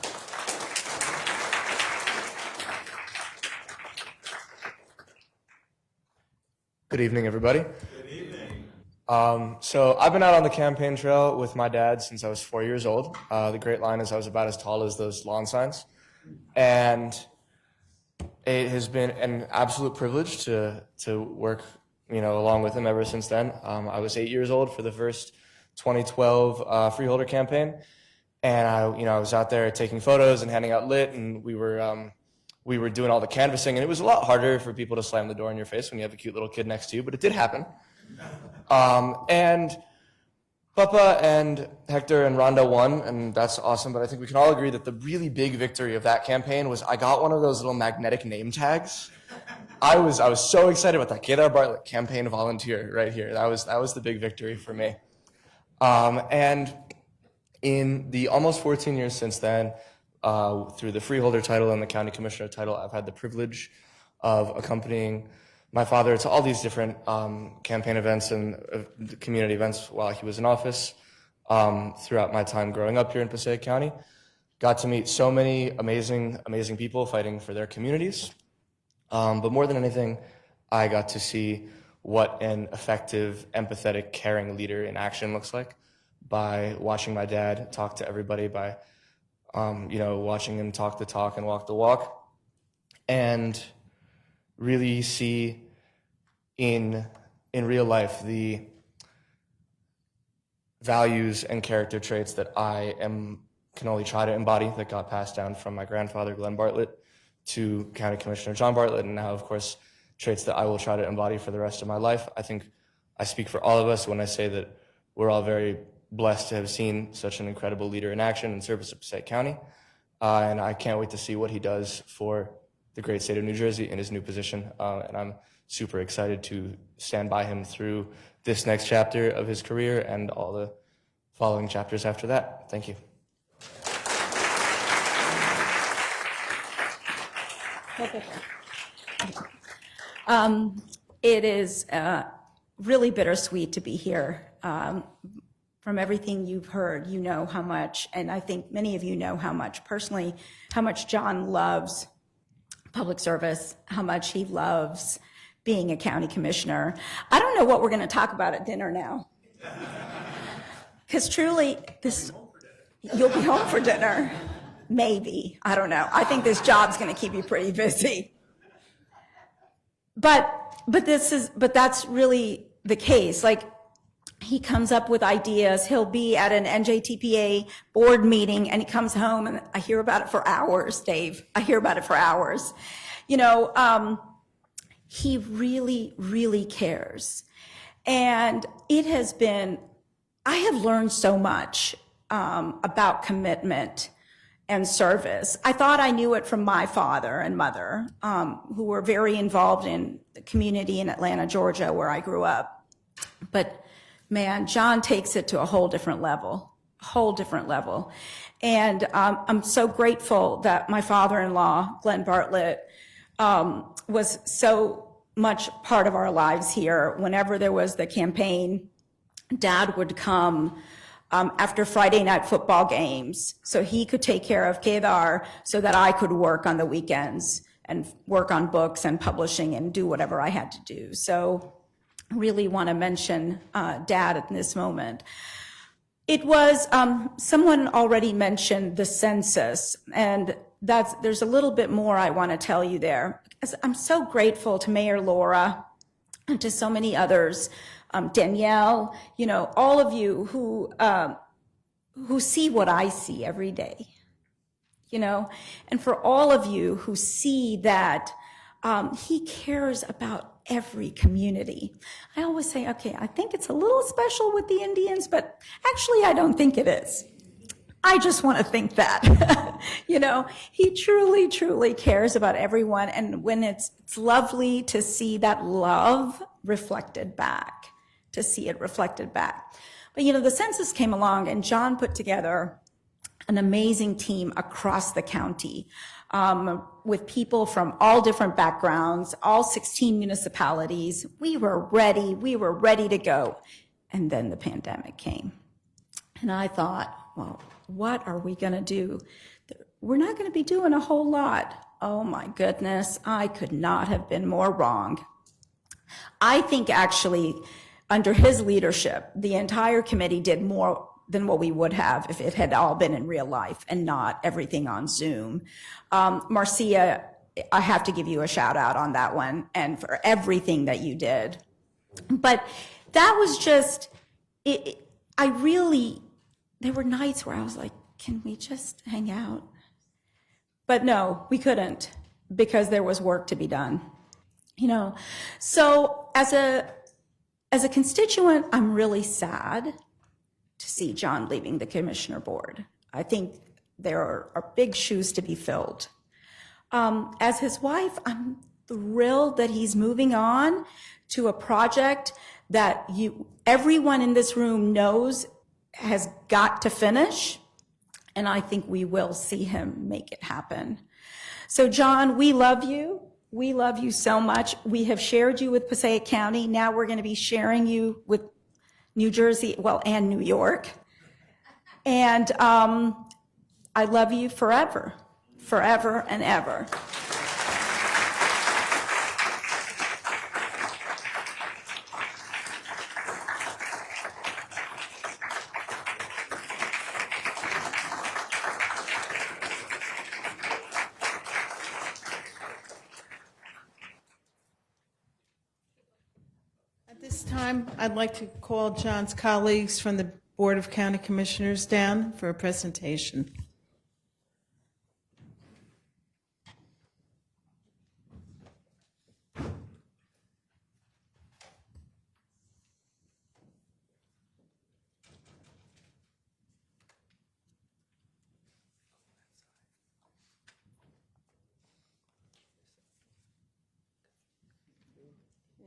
Good evening, everybody. Good evening. So I've been out on the campaign trail with my dad since I was 4 years old. The great line is I was about as tall as those lawn signs. And it has been an absolute privilege to work, along with him ever since then. I was 8 years old for the first 2012 Freeholder campaign, and I was out there taking photos and handing out lit, and we were doing all the canvassing, and it was a lot harder for people to slam the door in your face when you have a cute little kid next to you, but it did happen. And Papa and Hector and Rhonda won, and that's awesome, but I think we can all agree that the really big victory of that campaign was I got one of those little magnetic name tags. I was so excited about that. Kadar Bartlett, campaign volunteer, right here. That was the big victory for me. And in the almost 14 years since then, through the Freeholder title and the County Commissioner title, I've had the privilege of accompanying my father to all these different campaign events and community events while he was in office throughout my time growing up here in Passaic County. Got to meet so many amazing people fighting for their communities. But more than anything, I got to see what an effective, empathetic, caring leader in action looks like by watching my dad talk to everybody, by watching him talk the talk and walk the walk, and really see in real life the values and character traits that I can only try to embody that got passed down from my grandfather, Glenn Bartlett, to County Commissioner John Bartlett, and now, of course, traits that I will try to embody for the rest of my life. I think I speak for all of us when I say that we're all very blessed to have seen such an incredible leader in action in service of Passaic County, and I can't wait to see what he does for the great state of New Jersey in his new position, and I'm super excited to stand by him through this next chapter of his career and all the following chapters after that. Thank you. It is really bittersweet to be here. From everything you've heard, you know how much, and I think many of you know how much personally, how much John loves public service, how much he loves being a county commissioner. I don't know what we're going to talk about at dinner now. Because truly, you'll be home for dinner. Maybe. I don't know. I think this job's going to keep you pretty busy. But that's really the case. Like, he comes up with ideas. He'll be at an NJTPA board meeting and he comes home and I hear about it for hours, Dave. I hear about it for hours. He really, really cares. And it has been, I have learned so much about commitment and service. I thought I knew it from my father and mother, who were very involved in the community in Atlanta, Georgia, where I grew up. But man, John takes it to a whole different level. And I'm so grateful that my father-in-law, Glenn Bartlett, was so much part of our lives here. Whenever there was the campaign, Dad would come after Friday night football games so he could take care of Kadar so that I could work on the weekends and work on books and publishing and do whatever I had to do. So really want to mention Dad at this moment. It was, someone already mentioned the census, and there's a little bit more I want to tell you there. I'm so grateful to Mayor Laura and to so many others, Danielle, all of you who see what I see every day, and for all of you who see that He cares about every community. I always say, okay, I think it's a little special with the Indians, but actually I don't think it is. I just want to think that. He truly, truly cares about everyone. And when it's lovely to see that love reflected back, to see it reflected back. But, the census came along and John put together an amazing team across the county with people from all different backgrounds, all 16 municipalities. We were ready to go. And then the pandemic came. And I thought, well, what are we going to do? We're not going to be doing a whole lot. Oh my goodness, I could not have been more wrong. I think actually, under his leadership, the entire committee did more than what we would have if it had all been in real life and not everything on Zoom. Marcia, I have to give you a shout out on that one and for everything that you did. But that was just, there were nights where I was like, can we just hang out? But no, we couldn't because there was work to be done. So as a constituent, I'm really sad to see John leaving the commissioner board. I think there are big shoes to be filled. As his wife, I'm thrilled that he's moving on to a project that everyone in this room knows has got to finish, and I think we will see him make it happen. So John, we love you. We love you so much. We have shared you with Passaic County. Now we're going to be sharing you with New Jersey, and New York. And I love you forever, forever and ever. At this time, I'd like to call John's colleagues from the Board of County Commissioners down for a presentation.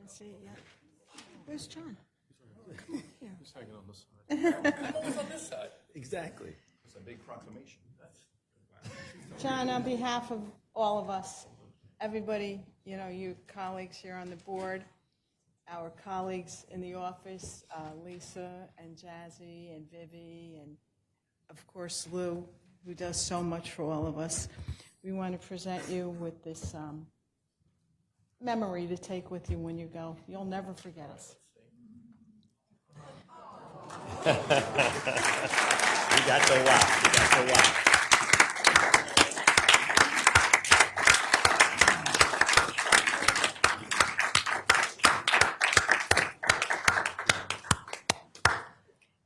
See it yet? Where's John? Come on here. He's hanging on this side. I'm always on this side. Exactly. It's a big proclamation. John, on behalf of all of us, everybody, you colleagues here on the board, our colleagues in the office, Lisa and Jazzy and Vivi, and of course Lou, who does so much for all of us, we want to present you with this memory to take with you when you go. You'll never forget us. You got the wow. You got the wow.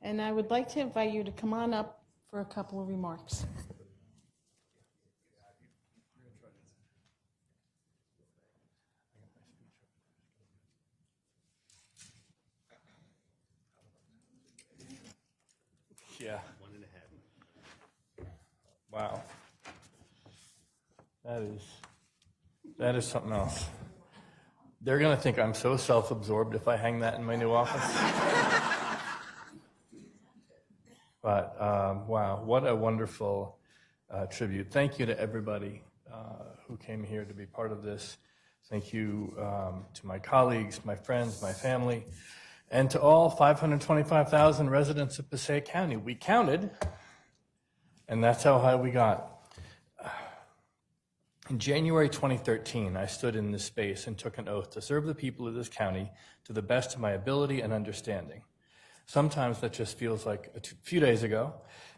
And I would like to invite you to come on up for a couple of remarks. Yeah. 1.5. Wow. That is something else. They're going to think I'm so self-absorbed if I hang that in my new office. But wow, what a wonderful tribute. Thank you to everybody who came here to be part of this. Thank you to my colleagues, my friends, my family, and to all 525,000 residents of Passaic County. We counted, and that's how high we got. In January 2013, I stood in this space and took an oath to serve the people of this county to the best of my ability and understanding. Sometimes that just feels like a few days ago,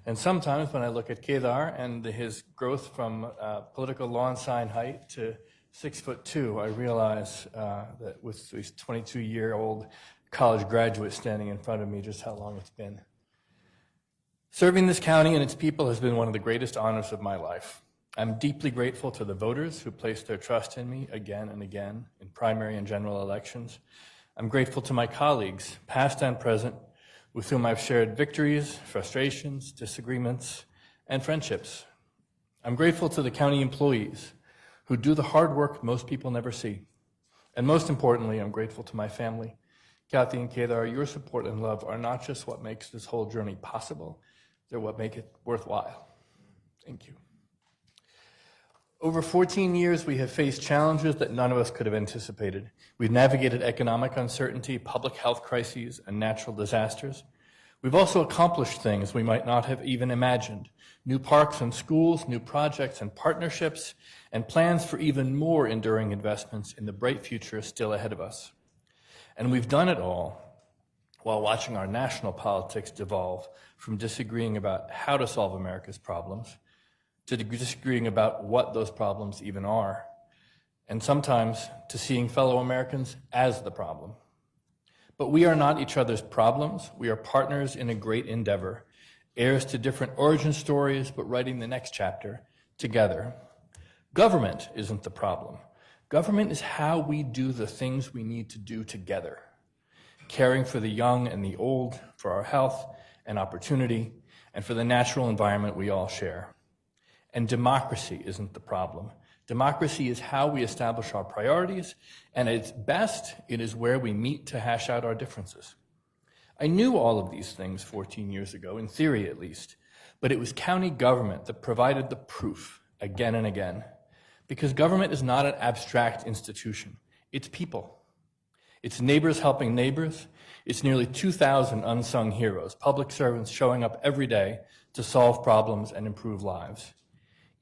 and sometimes when I look at Kedar and his growth from political lawn sign height to 6'2", I realize that with these 22-year-old college graduates standing in front of me, just how long it's been. Serving this county and its people has been one of the greatest honors of my life. I'm deeply grateful to the voters who placed their trust in me again and again in primary and general elections. I'm grateful to my colleagues, past and present, with whom I've shared victories, frustrations, disagreements, and friendships. I'm grateful to the county employees who do the hard work most people never see. And most importantly, I'm grateful to my family. Kathy and Kedar, your support and love are not just what makes this whole journey possible, they're what make it worthwhile. Thank you. Over 14 years, we have faced challenges that none of us could have anticipated. We've navigated economic uncertainty, public health crises, and natural disasters. We've also accomplished things we might not have even imagined. New parks and schools, new projects and partnerships, and plans for even more enduring investments in the bright future still ahead of us. And we've done it all while watching our national politics devolve from disagreeing about how to solve America's problems to disagreeing about what those problems even are, and sometimes to seeing fellow Americans as the problem. But we are not each other's problems. We are partners in a great endeavor, heirs to different origin stories, but writing the next chapter together. Government isn't the problem. Government is how we do the things we need to do together, caring for the young and the old, for our health and opportunity, and for the natural environment we all share. And democracy isn't the problem. Democracy is how we establish our priorities, and at its best, it is where we meet to hash out our differences. I knew all of these things 14 years ago, in theory at least, but it was county government that provided the proof again and again, because government is not an abstract institution. It's people. It's neighbors helping neighbors. It's nearly 2,000 unsung heroes, public servants showing up every day to solve problems and improve lives.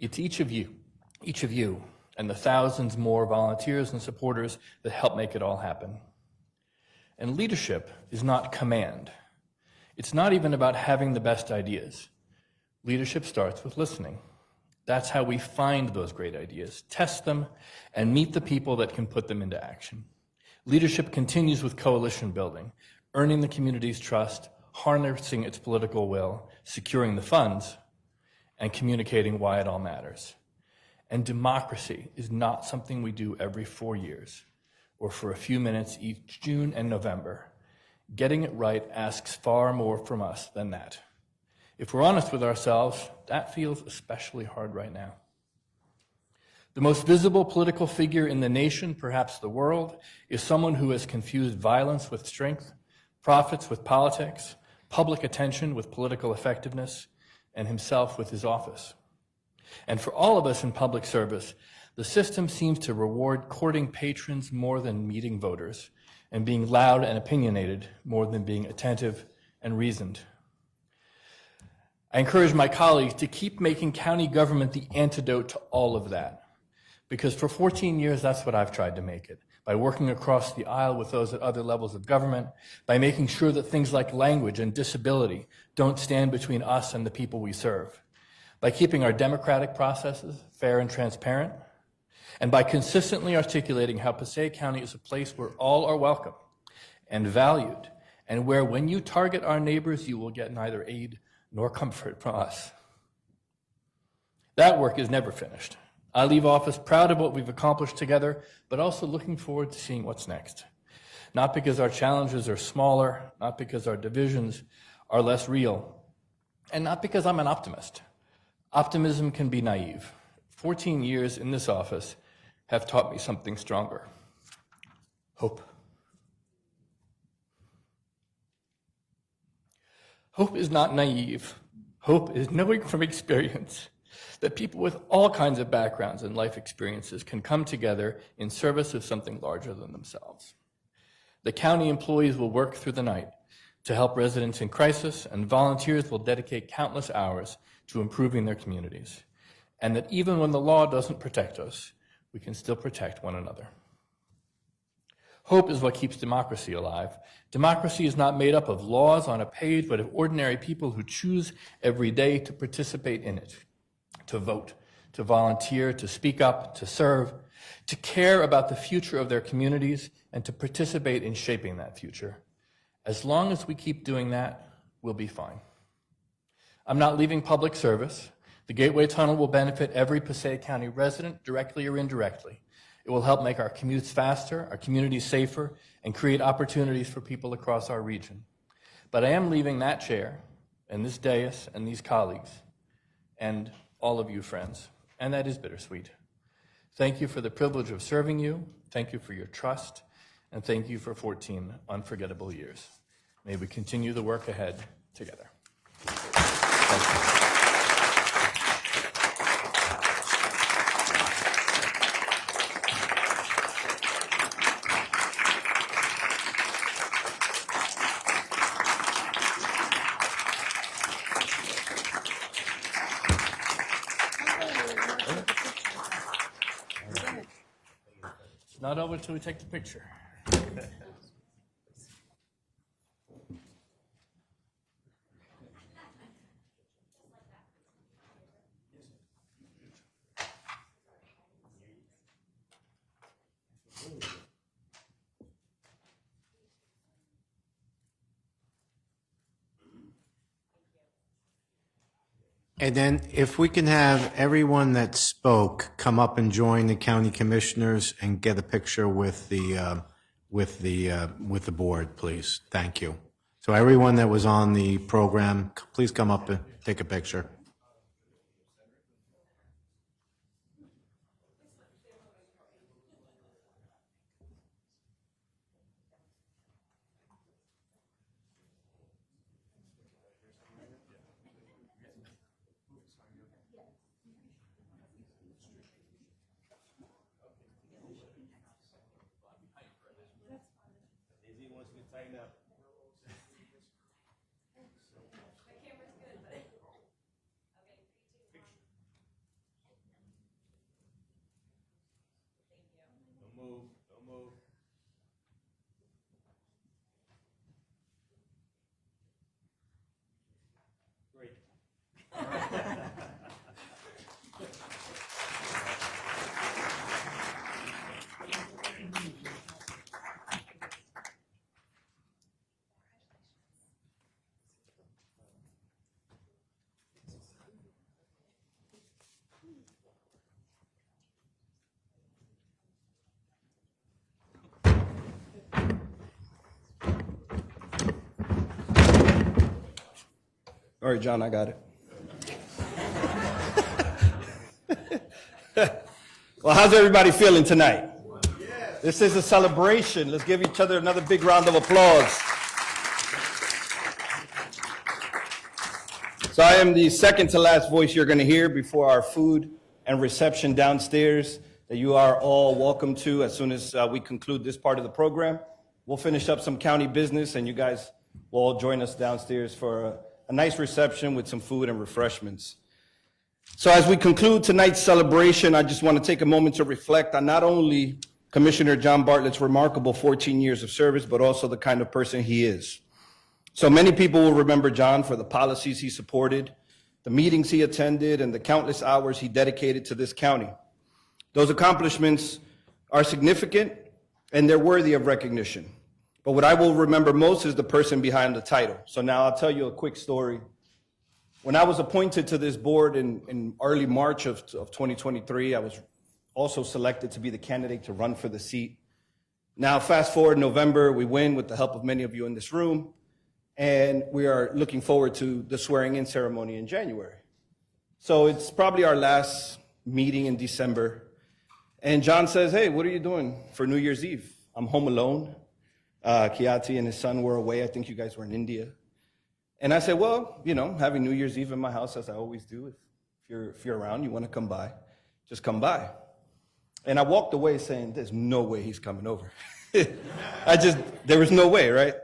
It's each of you, and the thousands more volunteers and supporters that help make it all happen. And leadership is not command. It's not even about having the best ideas. Leadership starts with listening. That's how we find those great ideas, test them, and meet the people that can put them into action. Leadership continues with coalition building, earning the community's trust, harnessing its political will, securing the funds, and communicating why it all matters. And democracy is not something we do every 4 years or for a few minutes each June and November. Getting it right asks far more from us than that. If we're honest with ourselves, that feels especially hard right now. The most visible political figure in the nation, perhaps the world, is someone who has confused violence with strength, profits with politics, public attention with political effectiveness, and himself with his office. And for all of us in public service, the system seems to reward courting patrons more than meeting voters, and being loud and opinionated more than being attentive and reasoned. I encourage my colleagues to keep making county government the antidote to all of that, because for 14 years, that's what I've tried to make it, by working across the aisle with those at other levels of government, by making sure that things like language and disability don't stand between us and the people we serve, by keeping our democratic processes fair and transparent, and by consistently articulating how Passaic County is a place where all are welcome and valued, and where when you target our neighbors, you will get neither aid nor comfort from us. That work is never finished. I leave office proud of what we've accomplished together, but also looking forward to seeing what's next. Not because our challenges are smaller, not because our divisions are less real, and not because I'm an optimist. Optimism can be naive. 14 years in this office have taught me something stronger: hope. Hope is not naive. Hope is knowing from experience that people with all kinds of backgrounds and life experiences can come together in service of something larger than themselves. The county employees will work through the night to help residents in crisis, and volunteers will dedicate countless hours to improving their communities. And that even when the law doesn't protect us, we can still protect one another. Hope is what keeps democracy alive. Democracy is not made up of laws on a page, but of ordinary people who choose every day to participate in it, to vote, to volunteer, to speak up, to serve, to care about the future of their communities, and to participate in shaping that future. As long as we keep doing that, we'll be fine. I'm not leaving public service, The Gateway Tunnel will benefit every Passaic County resident, directly or indirectly. It will help make our commutes faster, our communities safer, and create opportunities for people across our region. But I am leaving that chair, and this dais, and these colleagues, and all of you friends, and that is bittersweet. Thank you for the privilege of serving you, thank you for your trust, and thank you for 14 unforgettable years. May we continue the work ahead together. Thank you. It's not over until we take the picture. And then if we can have everyone that spoke come up and join the county commissioners and get a picture with the board, please. Thank you. So everyone that was on the program, please come up and take a picture. All right, John, I got it. Well, how's everybody feeling tonight? This is a celebration. Let's give each other another big round of applause. So I am the second to last voice you're going to hear before our food and reception downstairs that you are all welcome to as soon as we conclude this part of the program. We'll finish up some county business and you guys will all join us downstairs for a nice reception with some food and refreshments. So as we conclude tonight's celebration, I just want to take a moment to reflect on not only Commissioner John Bartlett's remarkable 14 years of service, but also the kind of person he is. So many people will remember John for the policies he supported, the meetings he attended, and the countless hours he dedicated to this county. Those accomplishments are significant and they're worthy of recognition. But what I will remember most is the person behind the title. So now I'll tell you a quick story. When I was appointed to this board in early March of 2023, I was also selected to be the candidate to run for the seat. Now, fast forward November, we win with the help of many of you in this room, and we are looking forward to the swearing-in ceremony in January. So it's probably our last meeting in December, and John says, hey, what are you doing for New Year's Eve? I'm home alone. Kiati and his son were away. I think you guys were in India. And I said, well, you know, having New Year's Eve in my house, as I always do. If you're around, you want to come by, just come by. And I walked away saying, there's no way he's coming over. There was no way, right?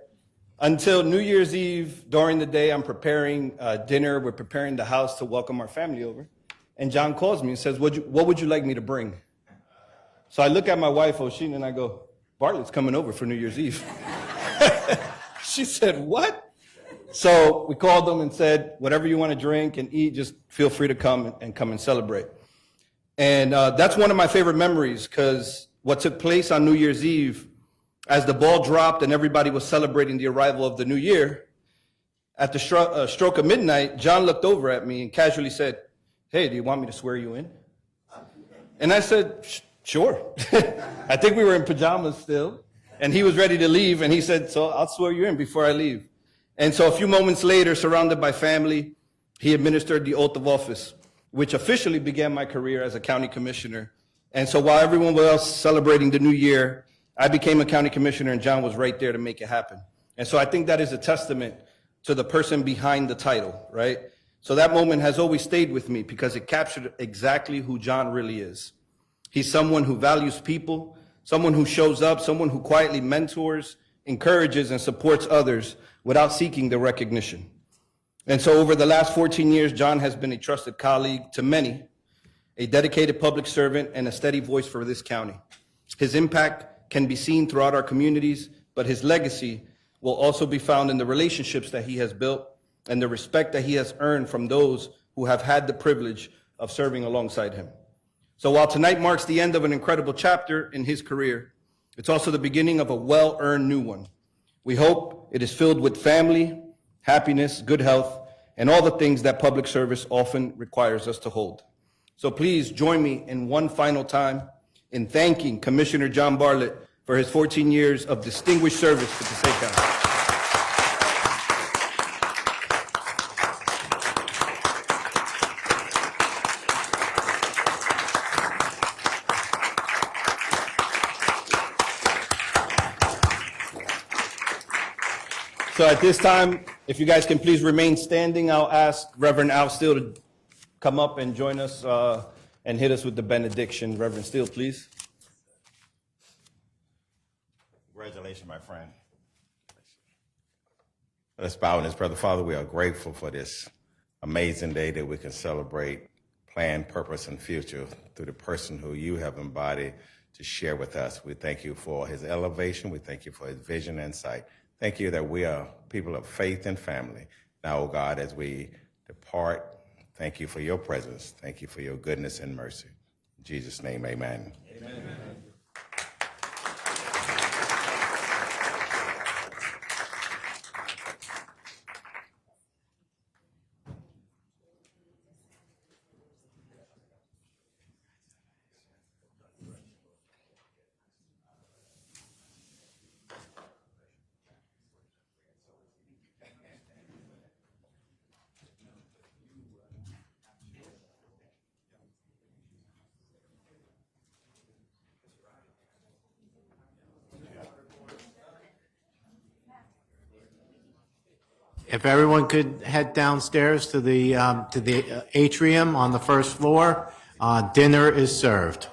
Until New Year's Eve, during the day, I'm preparing dinner. We're preparing the house to welcome our family over. And John calls me and says, what would you like me to bring? So I look at my wife, Oshin, and I go, Bartlett's coming over for New Year's Eve. She said, what? So we called them and said, whatever you want to drink and eat, just feel free to come and celebrate. And that's one of my favorite memories, because what took place on New Year's Eve, as the ball dropped and everybody was celebrating the arrival of the new year, at the stroke of midnight, John looked over at me and casually said, hey, do you want me to swear you in? And I said, sure. I think we were in pajamas still. And he was ready to leave, and he said, so I'll swear you in before I leave. And so a few moments later, surrounded by family, he administered the oath of office, which officially began my career as a county commissioner. And so while everyone was else celebrating the new year, I became a county commissioner, and John was right there to make it happen. And so I think that is a testament to the person behind the title, right? So that moment has always stayed with me because it captured exactly who John really is. He's someone who values people, someone who shows up, someone who quietly mentors, encourages, and supports others without seeking the recognition. And so over the last 14 years, John has been a trusted colleague to many, a dedicated public servant, and a steady voice for this county. His impact can be seen throughout our communities, but his legacy will also be found in the relationships that he has built and the respect that he has earned from those who have had the privilege of serving alongside him. So while tonight marks the end of an incredible chapter in his career, it's also the beginning of a well-earned new one. We hope it is filled with family, happiness, good health, and all the things that public service often requires us to hold. So please join me in one final time in thanking Commissioner John Bartlett for his 14 years of distinguished service to Passaic County. So at this time, if you guys can please remain standing, I'll ask Reverend Al Steele to come up and join us and hit us with the benediction. Reverend Steele, please. Congratulations, my friend. Let's bow in this, brother. Father, we are grateful for this amazing day that we can celebrate plan, purpose, and future through the person who you have embodied to share with us. We thank you for his elevation. We thank you for his vision and insight. Thank you that we are people of faith and family. Now, oh God, as we depart, thank you for your presence. Thank you for your goodness and mercy. In Jesus' name, amen. Amen. If everyone could head downstairs to the atrium on the first floor, dinner is served.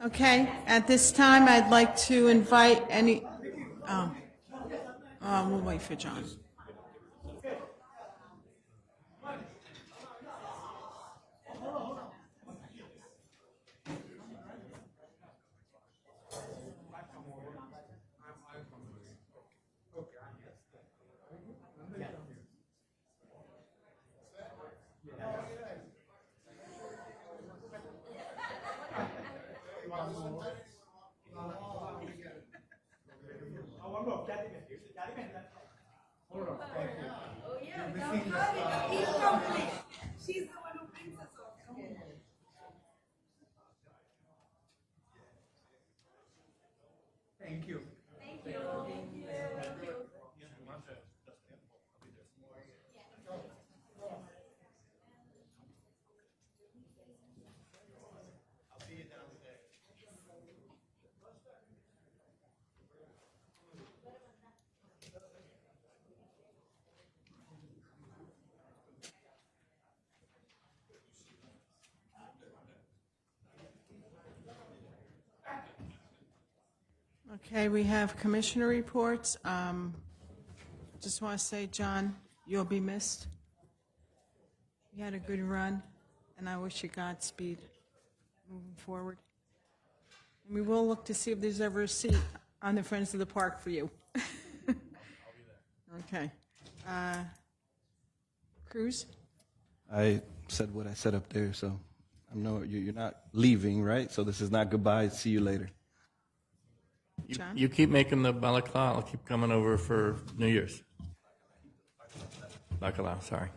Okay, at this time, I'd like to invite any, we'll wait for John. Thank you. Okay, we have commissioner reports. Just want to say, John, you'll be missed. You had a good run, and I wish you Godspeed moving forward. And we will look to see if there's ever a seat on the Friends of the Park for you. Okay. Cruz? I said what I said up there, so I know you're not leaving, right? So this is not goodbye. See you later. John? You keep making the balaclava. I'll keep coming over for New Year's. Bacalao, sorry.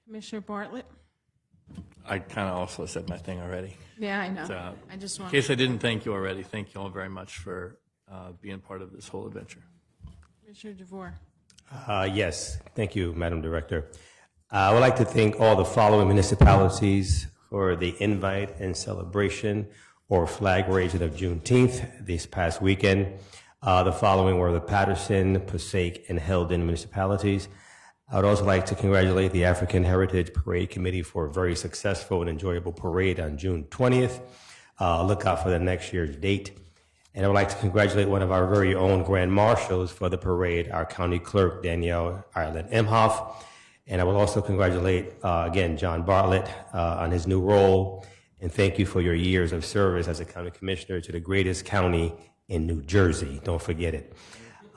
Commissioner Bartlett? I kind of also said my thing already. Yeah, I know. So, I just in want. case I didn't thank you already, thank you all very much for being part of this whole adventure. Commissioner DeVore? Yes, thank you, Madam Director. I would like to thank all the following municipalities for the invite and celebration or flag raising of Juneteenth this past weekend. The following were the Paterson, Passaic, and Helden municipalities. I would also like to congratulate the African Heritage Parade Committee for a very successful and enjoyable parade on June 20th. Look out for the next year's date. And I would like to congratulate one of our very own Grand Marshals for the parade, our County Clerk, Danielle Ireland Imhoff. And I will also congratulate, again, John Bartlett on his new role. And thank you for your years of service as a county commissioner to the greatest county in New Jersey. Don't forget it.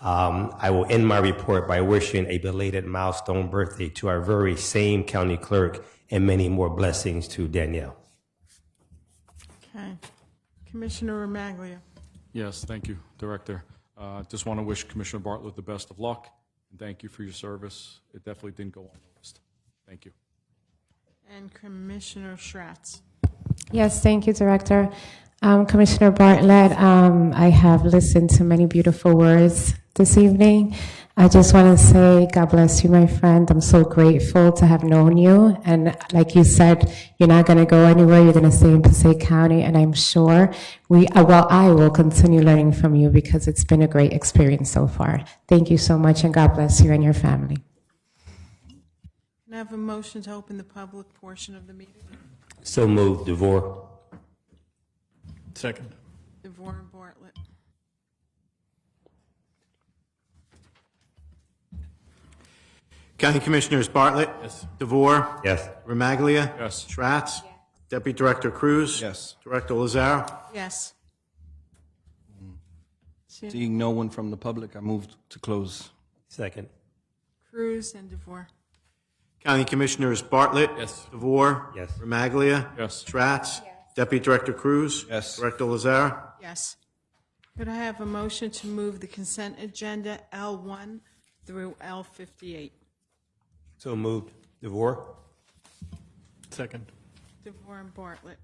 I will end my report by wishing a belated milestone birthday to our very same county clerk and many more blessings to Danielle. Okay. Commissioner Romaglia? Yes, thank you, Director. Just want to wish Commissioner Bartlett the best of luck, and thank you for your service. It definitely didn't go unnoticed. Thank you. And Commissioner Schratz? Yes, thank you, Director. Commissioner Bartlett, I have listened to many beautiful words this evening. I just want to say, God bless you, my friend. I'm so grateful to have known you. And like you said, you're not going to go anywhere. You're going to stay in Passaic County. And I'm sure I will continue learning from you because it's been a great experience so far. Thank you so much, and God bless you and your family. Can I have a motion to open the public portion of the meeting? So moved, DeVore. Second. DeVore and Bartlett. County Commissioners Bartlett. Yes. DeVore. Yes. Remaglia. Yes. Schratz. Deputy Director Cruz. Yes. Director Lazar. Yes. Seeing no one from the public, I move to close. Second. Cruz and DeVore. County Commissioners Bartlett. Yes. DeVore. Yes. Remaglia. Yes. Schratz. Deputy Director Cruz. Yes. Director Lazar. Yes. Could I have a motion to move the consent agenda L1 through L58? So moved, DeVore. Second. DeVore and Bartlett.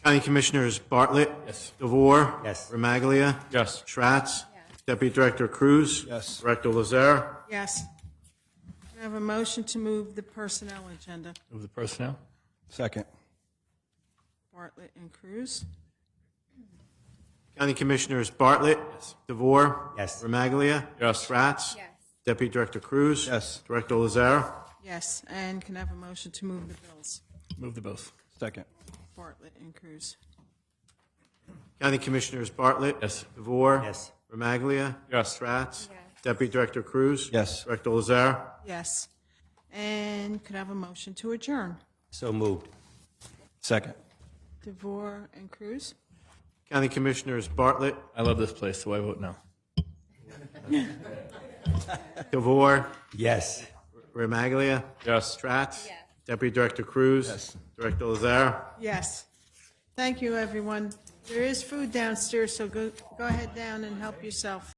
County Commissioners Bartlett. Yes. DeVore. Yes. Remaglia. Yes. Schratz. Deputy Director Cruz. Yes. Director Lazar. Yes. Could I have a motion to move the personnel agenda? Move the personnel. Second. Bartlett and Cruz. County Commissioners Bartlett. Yes. DeVore. Yes. Remaglia. Yes. Schratz. Deputy Director Cruz. Yes. Director Lazar. Yes. And can I have a motion to move the bills? Move the bills. Second. Bartlett and Cruz. County Commissioners Bartlett. Yes. DeVore. Yes. Remaglia. Yes. Schratz. Deputy Director Cruz. Yes. Director Lazar. Yes. And could I have a motion to adjourn? So moved. Second. DeVore and Cruz. County Commissioners Bartlett. I love this place, so I vote no. DeVore. Yes. Remaglia. Yes. Schratz. Deputy Director Cruz. Yes. Director Lazar. Yes. Thank you, everyone. There is food downstairs, so go ahead down and help yourself.